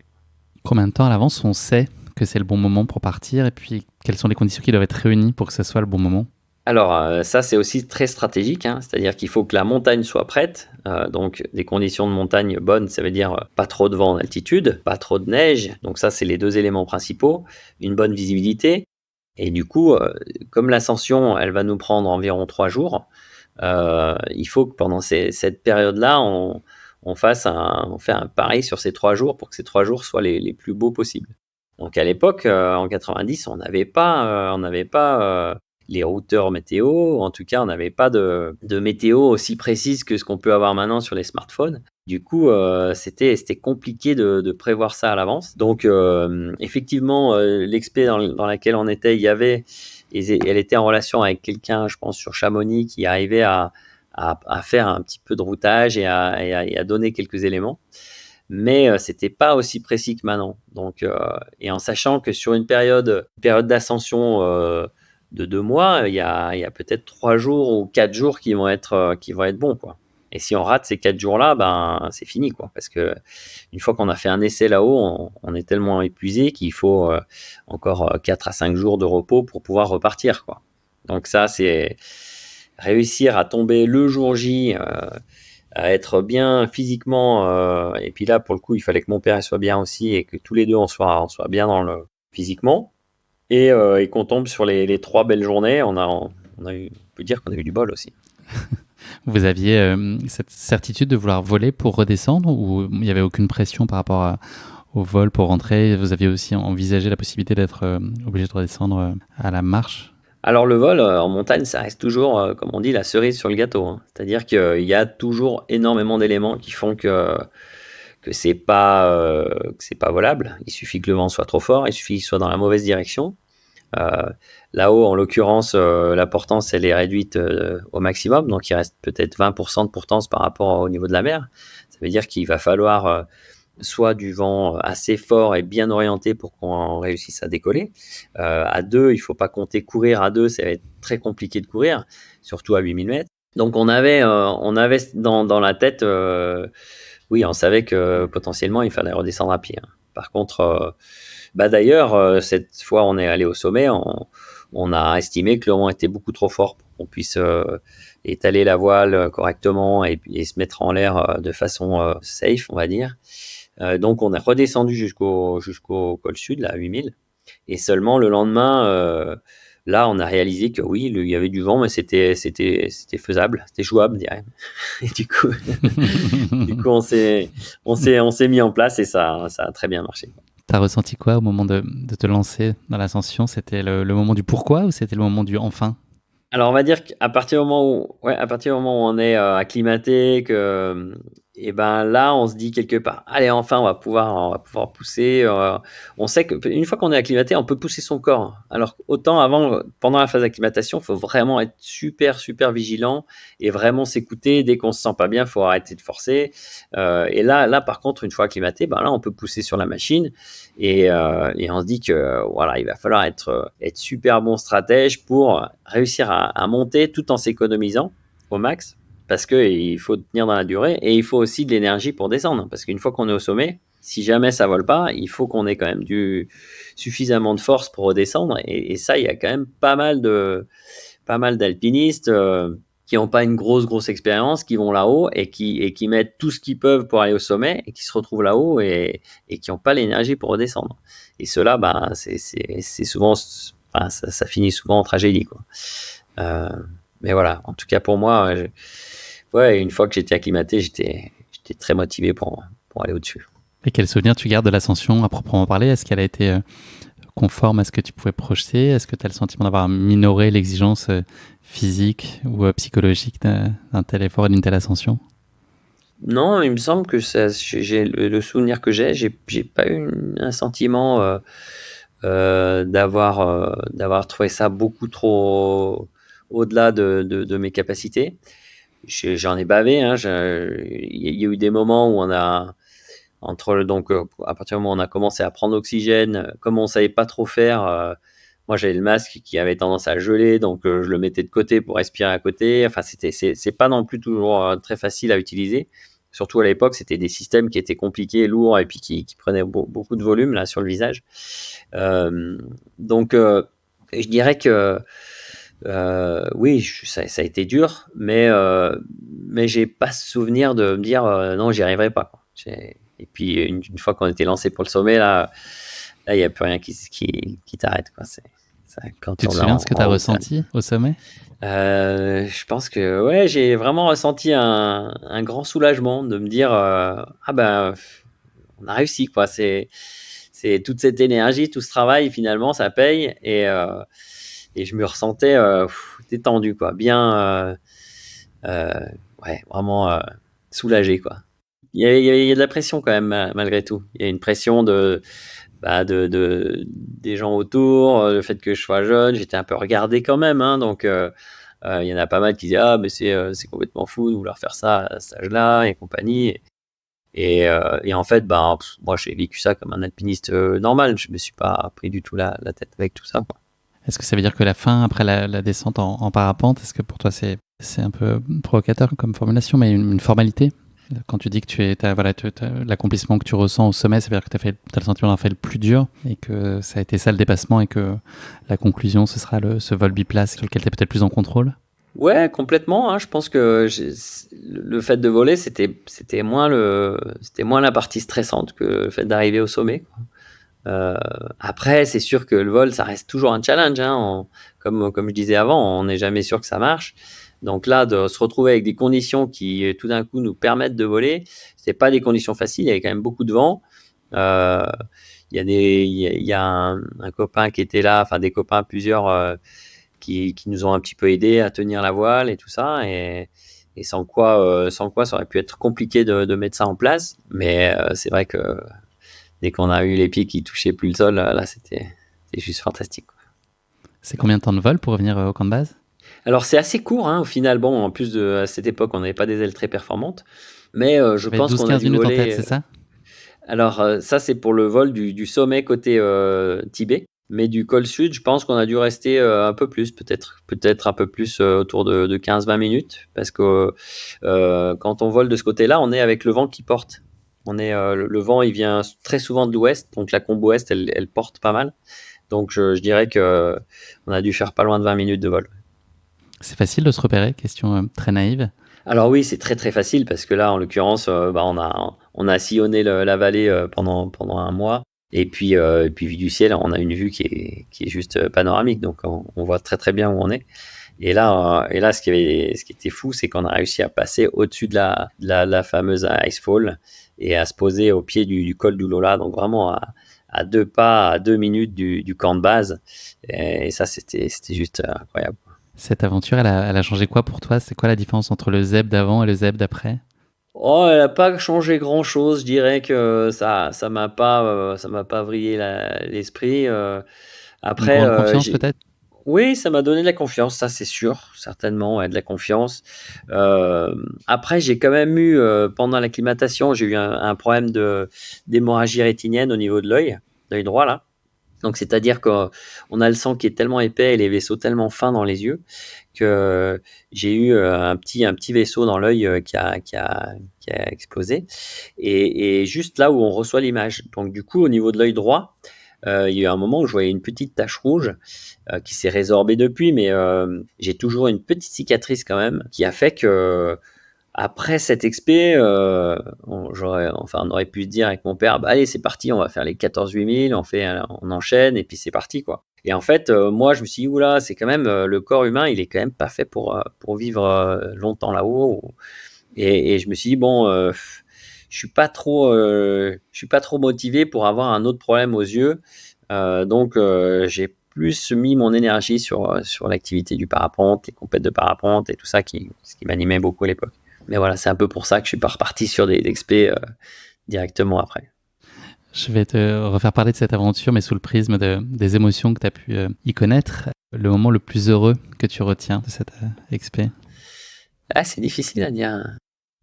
Combien de temps à l'avance on sait que c'est le bon moment pour partir et puis quelles sont les conditions qui doivent être réunies pour que ce soit le bon moment? Alors, ça, c'est aussi très stratégique, hein. C'est-à-dire qu'il faut que la montagne soit prête. Donc, des conditions de montagne bonnes, ça veut dire pas trop de vent en altitude, pas trop de neige. Donc ça, c'est les 2 éléments principaux. Une bonne visibilité. Et du coup, comme l'ascension, elle va nous prendre environ 3 jours, il faut que pendant cette période-là, on fait un pari sur ces 3 jours pour que ces 3 jours soient les plus beaux possibles. Donc à l'époque, en 90, on n'avait pas les routeurs météo. En tout cas, on n'avait pas de météo aussi précise que ce qu'on peut avoir maintenant sur les smartphones. Du coup, c'était compliqué de prévoir ça à l'avance. Donc, effectivement, l'expé dans laquelle on était, elle était en relation avec quelqu'un, je pense, sur Chamonix, qui arrivait à faire un petit peu de routage et à donner quelques éléments. Mais c'était pas aussi précis que maintenant. Donc, et en sachant que sur une période d'ascension de 2 mois, il y a peut-être 3 jours ou 4 jours qui vont être bons, quoi. Et si on rate ces 4 jours-là, ben c'est fini, quoi. Parce que une fois qu'on a fait un essai là-haut, on est tellement épuisé qu'il faut encore 4 à 5 jours de repos pour pouvoir repartir, quoi. Donc ça, c'est réussir à tomber le jour J, à être bien physiquement. Et puis là, pour le coup, il fallait que mon père soit bien aussi et que tous les deux on soit bien physiquement. Et qu'on tombe sur les 3 belles journées. On peut dire qu'on a eu du bol aussi. Vous aviez cette certitude de vouloir voler pour redescendre ou il n'y avait aucune pression par rapport au vol pour rentrer? Vous aviez aussi envisagé la possibilité d'être obligé de redescendre à la marche? Alors le vol en montagne, ça reste toujours, comme on dit, la cerise sur le gâteau, hein. C'est-à-dire qu'il y a toujours énormément d'éléments qui font que c'est pas volable. Il suffit que le vent soit trop fort, il suffit qu'il soit dans la mauvaise direction. Là-haut, en l'occurrence, la portance, elle est réduite au maximum, donc il reste peut-être 20% de portance par rapport au niveau de la mer. Ça veut dire qu'il va falloir soit du vent assez fort et bien orienté pour qu'on réussisse à décoller. À 2, il ne faut pas compter courir à 2, ça va être très compliqué de courir, surtout à 8000 mètres. Donc on avait dans la tête, oui, on savait que potentiellement il fallait redescendre à pied, hein. Par contre, d'ailleurs, cette fois on est allé au sommet, on a estimé que le vent était beaucoup trop fort pour qu'on puisse étaler la voile correctement et se mettre en l'air de façon safe, on va dire. Donc on est redescendu jusqu'au col sud, là, à 8000. Et seulement le lendemain, là, on a réalisé que oui, il y avait du vent, mais c'était faisable, c'était jouable, je dirais. Et du coup, on s'est mis en place et ça a très bien marché. T'as ressenti quoi au moment de te lancer dans l'ascension? C'était le moment du pourquoi ou c'était le moment du enfin? Alors, on va dire qu'à partir du moment où on est acclimaté, et ben là, on se dit quelque part, allez, enfin, on va pouvoir pousser. On sait qu'une fois qu'on est acclimaté, on peut pousser son corps. Alors, autant pendant la phase d'acclimatation, il faut vraiment être super, super vigilant et vraiment s'écouter. Dès qu'on se sent pas bien, il faut arrêter de forcer. Et là, par contre, une fois acclimaté, ben là, on peut pousser sur la machine et on se dit que voilà, il va falloir être super bon stratège pour réussir à monter tout en s'économisant au max, parce qu'il faut tenir dans la durée et il faut aussi de l'énergie pour descendre, parce qu'une fois qu'on est au sommet, si jamais ça vole pas, il faut qu'on ait quand même suffisamment de force pour redescendre, et ça, il y a quand même pas mal d'alpinistes qui n'ont pas une grosse expérience, qui vont là-haut et qui mettent tout ce qu'ils peuvent pour aller au sommet et qui se retrouvent là-haut et qui n'ont pas l'énergie pour redescendre. Et cela, c'est souvent, enfin, ça finit souvent en tragédie, quoi. Mais voilà, en tout cas pour moi, une fois que j'étais acclimaté, j'étais très motivé pour aller au-dessus. Et quel souvenir tu gardes de l'ascension à proprement parler? Est-ce qu'elle a été conforme à ce que tu pouvais projeter? Est-ce que tu as le sentiment d'avoir minoré l'exigence physique ou psychologique d'un tel effort et d'une telle ascension? Non, il me semble que j'ai le souvenir que j'ai pas eu un sentiment d'avoir trouvé ça beaucoup trop au-delà de mes capacités. J'en ai bavé, hein, il y a eu des moments où à partir du moment où on a commencé à prendre l'oxygène, comme on savait pas trop faire, moi j'avais le masque qui avait tendance à geler, donc je le mettais de côté pour respirer à côté. Enfin, c'est pas non plus toujours très facile à utiliser. Surtout à l'époque, c'était des systèmes qui étaient compliqués, lourds et puis qui prenaient beaucoup de volume là sur le visage. Donc, je dirais que oui, ça a été dur, mais j'ai pas ce souvenir de me dire non, j'y arriverai pas, quoi. Et puis une fois qu'on était lancé pour le sommet, là, il y a plus rien qui t'arrête, quoi. Quand Tu te souviens de ce que tu as ressenti au sommet? Je pense que ouais, j'ai vraiment ressenti un grand soulagement de me dire ah ben on a réussi, quoi. C'est toute cette énergie, tout ce travail, finalement, ça paye et je me ressentais détendu, quoi, bien, ouais, vraiment soulagé, quoi. Il y a de la pression quand même, malgré tout. Il y a une pression des gens autour, le fait que je sois jeune, j'étais un peu regardé quand même, hein, donc il y en a pas mal qui disaient ah mais c'est complètement fou de vouloir faire ça à cet âge-là et compagnie. Et en fait, moi j'ai vécu ça comme un alpiniste normal. Je me suis pas pris du tout la tête avec tout ça, quoi. Est-ce que ça veut dire que la fin après la descente en parapente, est-ce que pour toi c'est un peu provocateur comme formulation, mais une formalité? Quand tu dis que l'accomplissement que tu ressens au sommet, ça veut dire que tu as le sentiment d'avoir fait le plus dur et que ça a été ça le dépassement et que la conclusion, ce sera ce vol biplace sur lequel tu es peut-être plus en contrôle? Ouais, complètement, hein. Je pense que le fait de voler, c'était moins la partie stressante que le fait d'arriver au sommet, quoi. Après, c'est sûr que le vol, ça reste toujours un challenge, hein. Comme je disais avant, on n'est jamais sûr que ça marche. Donc là, de se retrouver avec des conditions qui tout d'un coup nous permettent de voler, c'est pas des conditions faciles. Il y avait quand même beaucoup de vent. Euh, il y a un copain qui était là, enfin des copains, plusieurs, qui nous ont un petit peu aidés à tenir la voile et tout ça. Et sans quoi, ça aurait pu être compliqué de mettre ça en place. Mais c'est vrai que dès qu'on a eu les pieds qui touchaient plus le sol, là, c'était juste fantastique, quoi. C'est combien de temps de vol pour revenir au camp de base? Alors, c'est assez court, hein, au final. Bon, en plus, à cette époque, on n'avait pas des ailes très performantes. Mais je J'avais pense qu'on a 12-15 dû minutes en voler. tête, c'est ça? Alors, ça, c'est pour le vol du sommet côté Tibet. Mais du col sud, je pense qu'on a dû rester un peu plus, peut-être un peu plus autour de 15-20 minutes. Parce que quand on vole de ce côté-là, on est avec le vent qui porte. Le vent, il vient très souvent de l'ouest. Donc, la combo est, elle porte pas mal. Donc, je dirais qu'on a dû faire pas loin de 20 minutes de vol. C'est facile de se repérer? Question très naïve. Alors oui, c'est très très facile parce que là, en l'occurrence, on a sillonné la vallée pendant un mois. Et puis vue du ciel, on a une vue qui est juste panoramique. Donc on voit très très bien où on est. Et là, ce qui était fou, c'est qu'on a réussi à passer au-dessus de la fameuse Icefall et à se poser au pied du col d'Ulola. Donc vraiment à 2 pas, à 2 minutes du camp de base. Et ça, c'était juste incroyable. Cette aventure, elle a changé quoi pour toi? C'est quoi la différence entre le ZEB d'avant et le ZEB d'après? Oh, elle a pas changé grand-chose. Je dirais que ça m'a pas vrillé l'esprit. Une Après, grande confiance peut-être? oui, ça m'a donné de la confiance, ça c'est sûr, certainement, ouais, de la confiance. Après, j'ai quand même eu, pendant l'acclimatation, j'ai eu un problème d'hémorragie rétinienne au niveau de l'œil droit là. Donc, c'est-à-dire qu'on a le sang qui est tellement épais et les vaisseaux tellement fins dans les yeux que j'ai eu un petit vaisseau dans l'œil qui a explosé et juste là où on reçoit l'image. Donc, du coup, au niveau de l'œil droit, il y a eu un moment où je voyais une petite tache rouge qui s'est résorbée depuis, mais j'ai toujours une petite cicatrice quand même qui a fait que après cette expé, on aurait pu se dire avec mon père: «Bah, allez, c'est parti, on va faire les 14 8000, on enchaîne et puis c'est parti, quoi». Et en fait, moi, je me suis dit: «Ouh là, c'est quand même, le corps humain, il est quand même pas fait pour vivre, longtemps là-haut». Et je me suis dit: «Bon, je suis pas trop motivé pour avoir un autre problème aux yeux». Donc j'ai plus mis mon énergie sur l'activité du parapente, les compètes de parapente et tout ça ce qui m'animait beaucoup à l'époque. Mais voilà, c'est un peu pour ça que je suis pas reparti sur des expés directement après. Je vais te refaire parler de cette aventure, mais sous le prisme des émotions que tu as pu y connaître. Le moment le plus heureux que tu retiens de cette expé? Ah, c'est difficile à dire.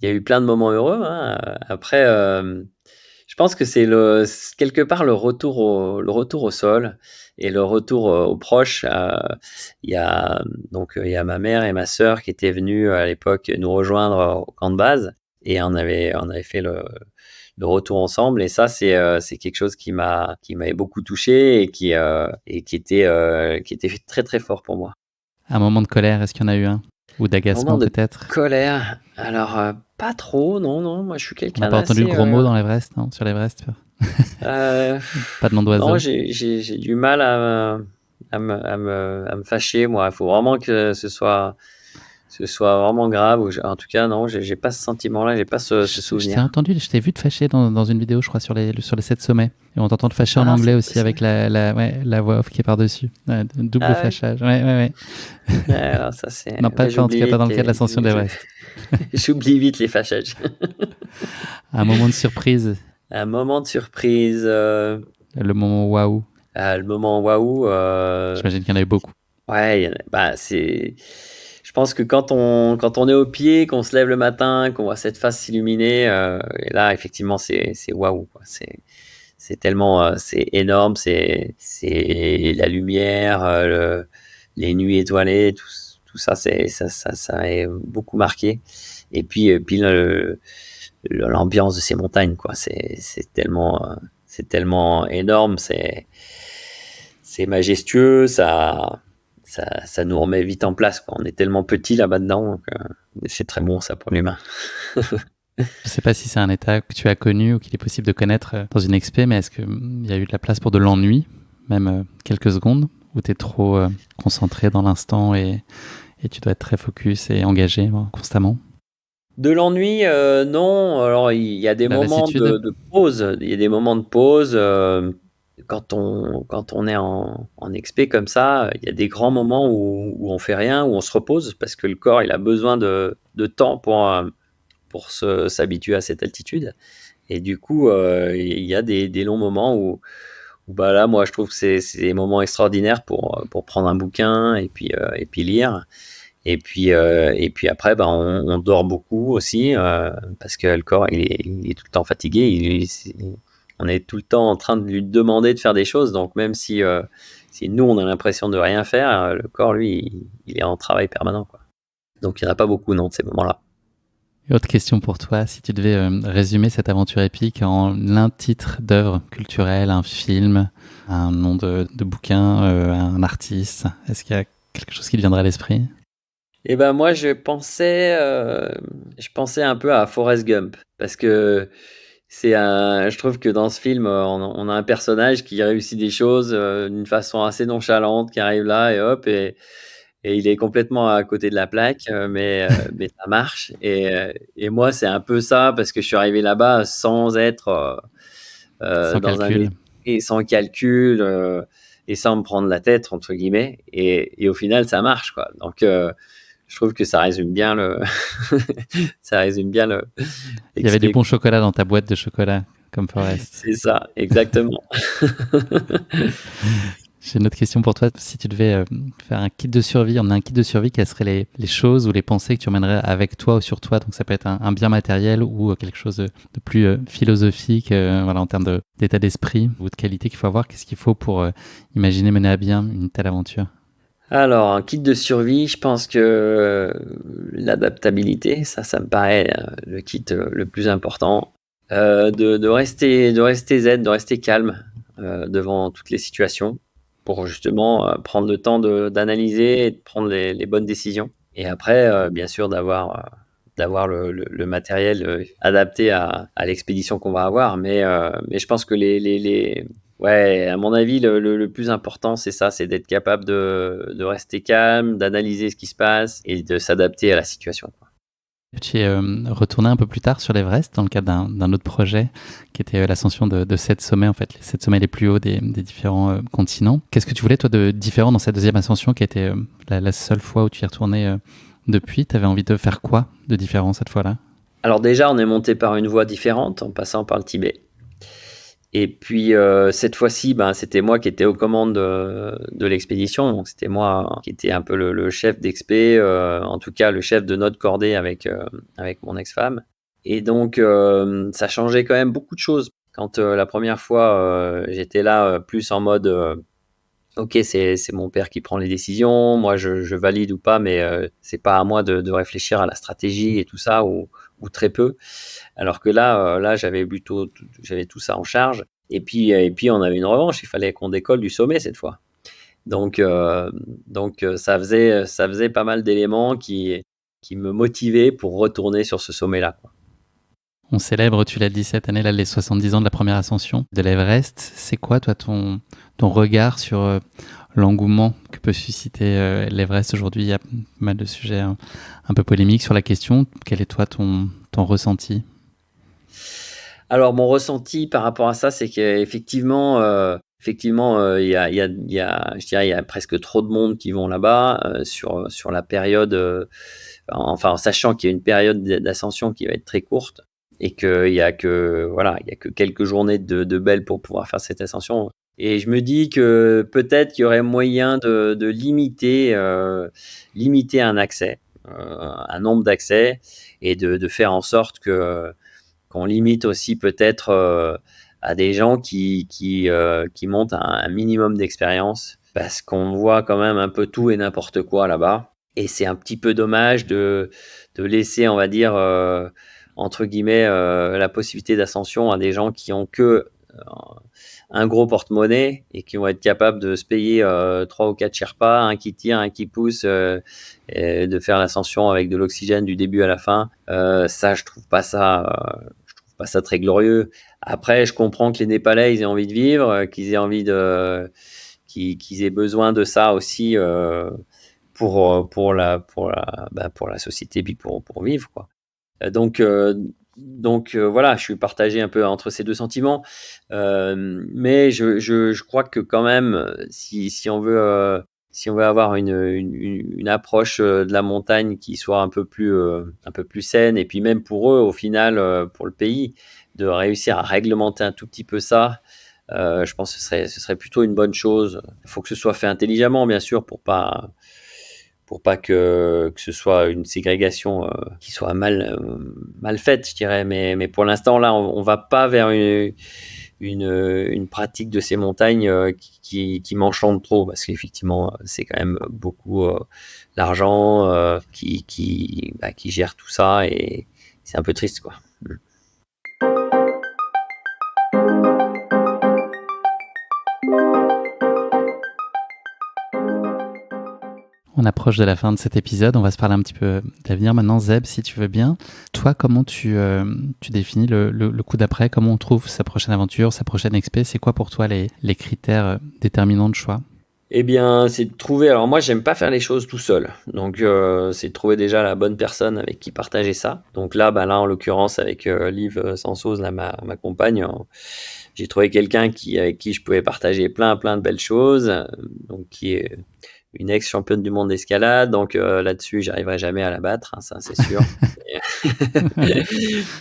Il y a eu plein de moments heureux, hein. Après, je pense que c'est quelque part le retour au sol et le retour aux proches. Il y a il y a ma mère et ma sœur qui étaient venues à l'époque nous rejoindre au camp de base et on avait fait le retour ensemble. Et ça, c'est quelque chose qui m'avait beaucoup touché qui était très très fort pour moi. Un moment de colère, est-ce qu'il y en a eu un? Ou Un moment d'agacement de peut-être? colère, alors pas trop, non, non. Moi, je suis On n'a quelqu'un pas entendu de d'assez. gros mots dans l'Everest, non? Sur l'Everest? Euh, Pas de nom non, d'oiseau? j'ai du mal à me fâcher, moi. Il faut vraiment que ce soit vraiment grave. En tout cas, non, j'ai pas ce sentiment-là, j'ai pas ce Je t'ai souvenir. entendu, je t'ai vu te fâcher dans une vidéo, je crois, sur les 7 sommets. Et on t'entend te fâcher en Ah, anglais c'est aussi avec possible. la voix off qui est par-dessus. Ouais, double Ah ouais. fâchage. Ouais, ouais, ouais. Ouais, alors ça, c'est. Non, pas Ouais, toi, en tout j'oublie cas, pas dans vite le cas de l'ascension de l'Everest. j'oublie vite les fâchages. Un moment de surprise, Un moment de surprise. le moment waouh. Le moment waouh. J'imagine qu'il y en a eu beaucoup. Ouais, bah, je pense que quand on est au pied, qu'on se lève le matin, qu'on voit cette face s'illuminer, et là, effectivement, c'est waouh, quoi. C'est tellement, c'est énorme, c'est la lumière, les nuits étoilées, tout ça, ça m'a beaucoup marqué. Et puis l'ambiance de ces montagnes, quoi. C'est tellement énorme, c'est majestueux, ça nous remet vite en place, quoi. On est tellement petit là-bas dedans, donc, c'est très bon ça pour l'humain. Je sais pas si c'est un état que tu as connu ou qu'il est possible de connaître dans une expé, mais est-ce qu'il y a eu de la place pour de l'ennui, même quelques secondes, où tu es trop concentré dans l'instant et tu dois être très focus et engagé constamment? De l'ennui, non. Alors il y a des La moments lassitude? de pause. Il y a des moments de pause, quand on est en expé comme ça, il y a des grands moments où on fait rien, où on se repose parce que le corps, il a besoin de temps pour s'habituer à cette altitude. Et du coup, il y a des longs moments où bah, là, moi, je trouve que c'est des moments extraordinaires pour prendre un bouquin et puis lire. Et puis après, bah, on dort beaucoup aussi, parce que le corps, il est tout le temps fatigué. On est tout le temps en train de lui demander de faire des choses. Donc même si nous, on a l'impression de rien faire, le corps, lui, il est en travail permanent, quoi. Donc il n'y en a pas beaucoup, non, de ces moments-là. Et autre question pour toi, si tu devais résumer cette aventure épique en un titre d'œuvre culturelle, un film, un nom de bouquin, un artiste, est-ce qu'il y a quelque chose qui te viendrait à l'esprit? Et ben moi, je pensais un peu à Forrest Gump parce que je trouve que dans ce film, on a un personnage qui réussit des choses d'une façon assez nonchalante, qui arrive là et hop, et il est complètement à côté de la plaque, mais ça marche. Et moi, c'est un peu ça parce que je suis arrivé là-bas sans être Sans dans un calcul. esprit sans calcul et sans me prendre la tête, entre guillemets. Et au final, ça marche, quoi. Donc, je trouve que ça résume bien ça résume bien Il y avait du l'expé, bon quoi. chocolat dans ta boîte de chocolat, comme Forrest. C'est ça, exactement. J'ai une autre question pour toi. Si tu devais faire un kit de survie, on a un kit de survie, quelles seraient les choses ou les pensées que tu emmènerais avec toi ou sur toi? Donc ça peut être un bien matériel ou quelque chose de plus philosophique, voilà, en termes d'état d'esprit ou de qualité qu'il faut avoir. Qu'est-ce qu'il faut pour imaginer mener à bien une telle aventure? Alors, un kit de survie, je pense que l'adaptabilité, ça me paraît le kit le plus important. De rester zen, de rester calme. devant toutes les situations pour justement prendre le temps d'analyser et de prendre les bonnes décisions. Et après, bien sûr, d'avoir le matériel adapté à l'expédition qu'on va avoir. Mais je pense que ouais, à mon avis, le plus important, c'est ça, c'est d'être capable de rester calme, d'analyser ce qui se passe et de s'adapter à la situation, quoi. Tu es retourné un peu plus tard sur l'Everest dans le cadre d'un autre projet qui était l'ascension de 7 sommets, en fait, les 7 sommets les plus hauts des différents continents. Qu'est-ce que tu voulais, toi, de différent dans cette deuxième ascension qui était la seule fois où tu y es retourné depuis? Tu avais envie de faire quoi de différent cette fois-là? Alors déjà, on est monté par une voie différente en passant par le Tibet. Et puis cette fois-ci, c'était moi qui étais aux commandes de l'expédition. Donc c'était moi qui étais un peu le chef d'expé, en tout cas le chef de notre cordée avec mon ex-femme. Et donc ça changeait quand même beaucoup de choses. Quand la première fois j'étais là plus en mode ok, c'est mon père qui prend les décisions, moi je valide ou pas, mais c'est pas à moi de réfléchir à la stratégie et tout ça ou très peu. Alors que là, j'avais tout ça en charge. Et puis, on avait une revanche. Il fallait qu'on décolle du sommet cette fois. Donc, ça faisait pas mal d'éléments qui me motivaient pour retourner sur ce sommet-là, quoi. On célèbre, tu l'as dit cette année, là, les 70 ans de la première ascension de l'Everest. C'est quoi, toi, ton regard sur l'engouement que peut susciter l'Everest aujourd'hui? Il y a pas mal de sujets un peu polémiques sur la question. Quel est, toi, ton ressenti? Alors, mon ressenti par rapport à ça, c'est qu'effectivement, il y a, je dirais, il y a presque trop de monde qui vont là-bas sur la période, enfin, en sachant qu'il y a une période d'ascension qui va être très courte et qu'il y a que, voilà, il y a que quelques journées de belles pour pouvoir faire cette ascension. Et je me dis que peut-être qu'il y aurait moyen de limiter un accès, un nombre d'accès et de faire en sorte qu'on limite aussi peut-être à des gens qui montent un minimum d'expérience parce qu'on voit quand même un peu tout et n'importe quoi là-bas. Et c'est un petit peu dommage de laisser, on va dire, entre guillemets, la possibilité d'ascension à des gens qui ont que un gros porte-monnaie et qui vont être capables de se payer 3 ou 4 Sherpas, un qui tire, un qui pousse, et de faire l'ascension avec de l'oxygène du début à la fin. Ça, je trouve pas ça très glorieux. Après, je comprends que les Népalais, ils aient envie de vivre, qu'ils aient envie qu'ils aient besoin de ça aussi pour la société, puis pour vivre, quoi. Donc voilà, je suis partagé un peu entre ces deux sentiments. Mais je crois que quand même, si on veut avoir une approche de la montagne qui soit un peu plus saine, et puis même pour eux, au final, pour le pays, de réussir à réglementer un tout petit peu ça, je pense que ce serait plutôt une bonne chose. Il faut que ce soit fait intelligemment, bien sûr, pour pas que ce soit une ségrégation qui soit mal faite, je dirais. Mais pour l'instant, là, on va pas vers une pratique de ces montagnes qui m'enchante trop, parce qu'effectivement, c'est quand même beaucoup l'argent qui gère tout ça, et c'est un peu triste, quoi. On approche de la fin de cet épisode. On va se parler un petit peu d'avenir maintenant. Zeb, si tu veux bien. Toi, comment tu définis le coup d'après? Comment on trouve sa prochaine aventure, sa prochaine expé? C'est quoi pour toi les critères déterminants de choix? Eh bien, c'est de trouver. Alors moi, j'aime pas faire les choses tout seul. Donc, c'est de trouver déjà la bonne personne avec qui partager ça. Donc là, en l'occurrence, avec Liv Sansoz, là, ma compagne, j'ai trouvé quelqu'un avec qui je pouvais partager plein de belles choses. Donc, qui est une ex-championne du monde d'escalade. Donc là-dessus, j'arriverai jamais à la battre, hein, ça c'est sûr.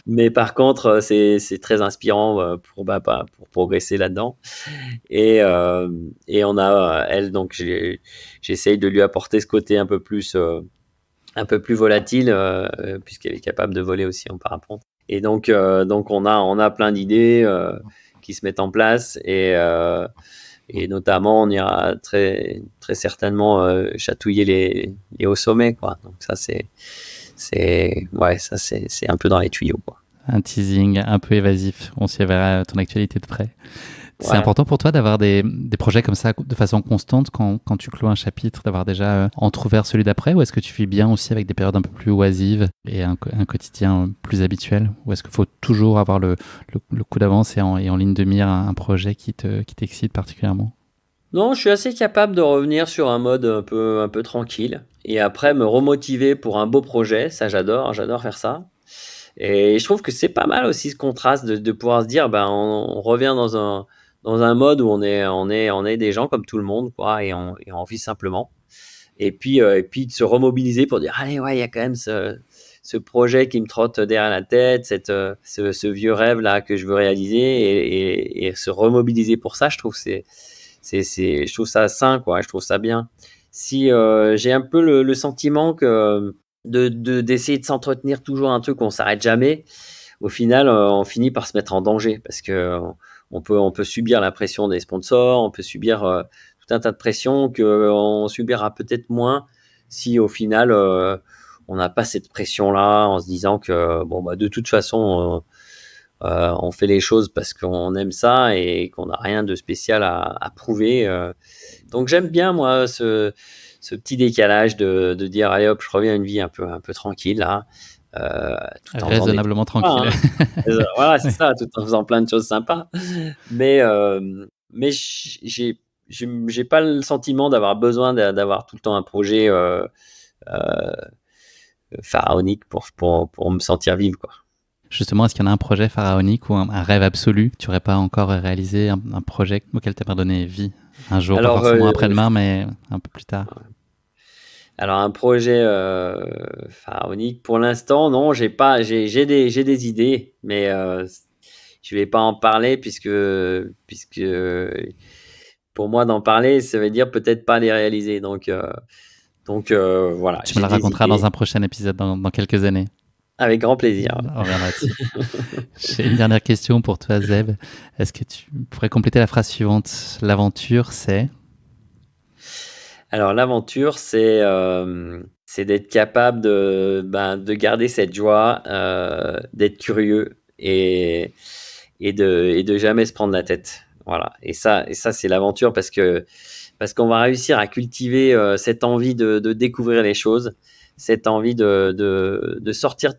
Mais par contre, c'est très inspirant pour progresser là-dedans. Et on a elle, donc j'essaye de lui apporter ce côté un peu plus volatile, puisqu'elle est capable de voler aussi en parapente. Et donc on a plein d'idées qui se mettent en place, et notamment on ira très très certainement chatouiller les hauts sommets, quoi. Donc ça c'est un peu dans les tuyaux, quoi. Un teasing un peu évasif. On suivra ton actualité de près. C'est important pour toi d'avoir des projets comme ça de façon constante quand tu clôt un chapitre, d'avoir déjà entrouvert celui d'après, ou est-ce que tu fais bien aussi avec des périodes un peu plus oisives et un quotidien plus habituel, ou est-ce qu'il faut toujours avoir le coup d'avance et en ligne de mire un projet qui t'excite particulièrement? Non, je suis assez capable de revenir sur un mode un peu tranquille et après me remotiver pour un beau projet. Ça, j'adore faire ça. Et je trouve que c'est pas mal aussi ce contraste de pouvoir se dire, ben, on revient dans un mode où on est des gens comme tout le monde, quoi, et on vit simplement. Et puis de se remobiliser pour dire, allez, ouais, il y a quand même ce projet qui me trotte derrière la tête, ce vieux rêve là que je veux réaliser et se remobiliser pour ça. Je trouve je trouve ça sain, quoi. Je trouve ça bien. Si j'ai un peu le sentiment que d'essayer de s'entretenir toujours un truc, on s'arrête jamais. Au final, on finit par se mettre en danger parce que on peut subir la pression des sponsors, on peut subir tout un tas de pressions que on subira peut-être moins si au final on n'a pas cette pression-là en se disant que bon bah de toute façon on fait les choses parce qu'on aime ça et qu'on n'a rien de spécial à prouver. Donc j'aime bien moi ce petit décalage de dire allez hop, je reviens à une vie un peu tranquille là, tout en faisant des Raisonnablement trucs sympas, tranquille. hein. Voilà, c'est ça, tout en faisant plein de choses sympas. Mais j'ai pas le sentiment d'avoir besoin d'avoir tout le temps un projet pharaonique pour me sentir vivre, quoi. Justement, est-ce qu'il y en a un projet pharaonique ou un rêve absolu que tu n'aurais pas encore réalisé, un projet auquel tu aimerais donner vie un jour, pas Alors, forcément après-demain, mais un peu plus tard? alors un projet pharaonique, pour l'instant, non, j'ai des idées, mais je vais pas en parler puisque pour moi d'en parler, ça veut dire peut-être pas les réaliser. Donc voilà, Tu me j'ai le des raconteras dans idées un prochain épisode dans quelques années. avec grand plaisir. On reviendra dessus. J'ai une dernière question pour toi, Zeb. Est-ce que tu pourrais compléter la phrase suivante? L'aventure, c'est... Alors l'aventure, c'est d'être capable de garder cette joie, d'être curieux et de jamais se prendre la tête. Voilà. Et ça, c'est l'aventure parce qu'on va réussir à cultiver cette envie de découvrir les choses, cette envie de sortir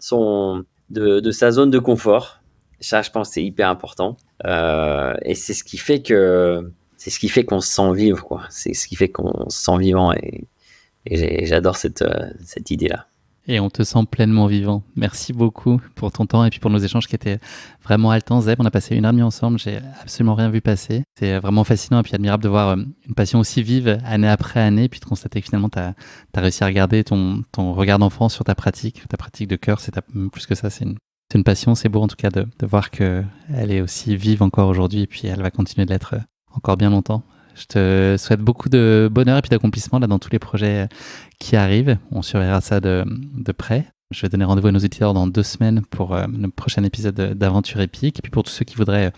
de sa zone de confort. Ça, je pense, c'est hyper important. Et c'est ce qui fait qu'on se sent vivre, quoi. C'est ce qui fait qu'on se sent vivant et j'adore cette idée-là. Et on te sent pleinement vivant. Merci beaucoup pour ton temps et puis pour nos échanges qui étaient vraiment haletants. Zeb, on a passé 1h30 ensemble. J'ai absolument rien vu passer. C'est vraiment fascinant et puis admirable de voir une passion aussi vive année après année et puis de constater que finalement tu as réussi à regarder ton regard d'enfant sur ta pratique de cœur. C'est plus que ça, c'est une passion. C'est beau en tout cas de voir qu'elle est aussi vive encore aujourd'hui et puis elle va continuer de l'être encore bien longtemps. Je te souhaite beaucoup de bonheur et puis d'accomplissement là dans tous les projets qui arrivent. On surveillera ça de près. Je vais donner rendez-vous à nos auditeurs dans 2 semaines pour le prochain épisode d'Aventure Épique. Et puis pour tous ceux qui voudraient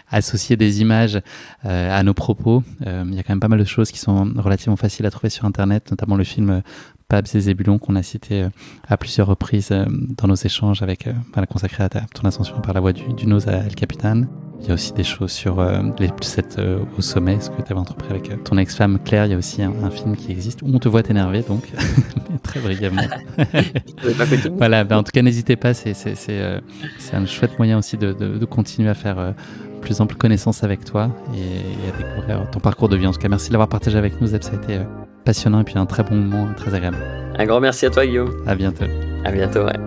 associer des images à nos propos, il y a quand même pas mal de choses qui sont relativement faciles à trouver sur Internet, notamment le film Pabs et Zébulon qu'on a cité à plusieurs reprises dans nos échanges avec consacré à ton ascension par la voie du nose à El Capitan. Il y a aussi des choses sur les 7 au sommet, ce que tu avais entrepris avec ton ex-femme Claire. Il y a aussi un film qui existe où on te voit t'énerver, donc très brièvement. Voilà, en tout cas, n'hésitez pas. C'est un chouette moyen aussi de continuer à faire plus ample connaissance avec toi et à découvrir ton parcours de vie. En tout cas, merci de l'avoir partagé avec nous, Zeb. Ça a été passionnant et puis un très bon moment, très agréable. Un grand merci à toi, Guillaume. À bientôt. À bientôt, ouais.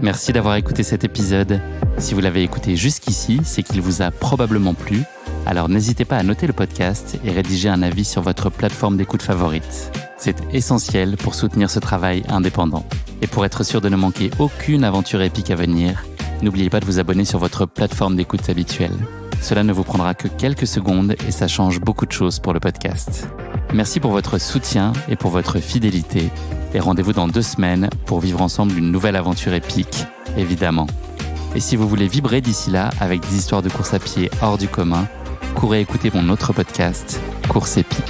Merci d'avoir écouté cet épisode. Si vous l'avez écouté jusqu'ici, c'est qu'il vous a probablement plu. Alors n'hésitez pas à noter le podcast et rédiger un avis sur votre plateforme d'écoute favorite. C'est essentiel pour soutenir ce travail indépendant. Et pour être sûr de ne manquer aucune aventure épique à venir, n'oubliez pas de vous abonner sur votre plateforme d'écoute habituelle. Cela ne vous prendra que quelques secondes et ça change beaucoup de choses pour le podcast. Merci pour votre soutien et pour votre fidélité. Et rendez-vous dans 2 semaines pour vivre ensemble une nouvelle aventure épique, évidemment. Et si vous voulez vibrer d'ici là avec des histoires de course à pied hors du commun, courez écouter mon autre podcast, Course épique.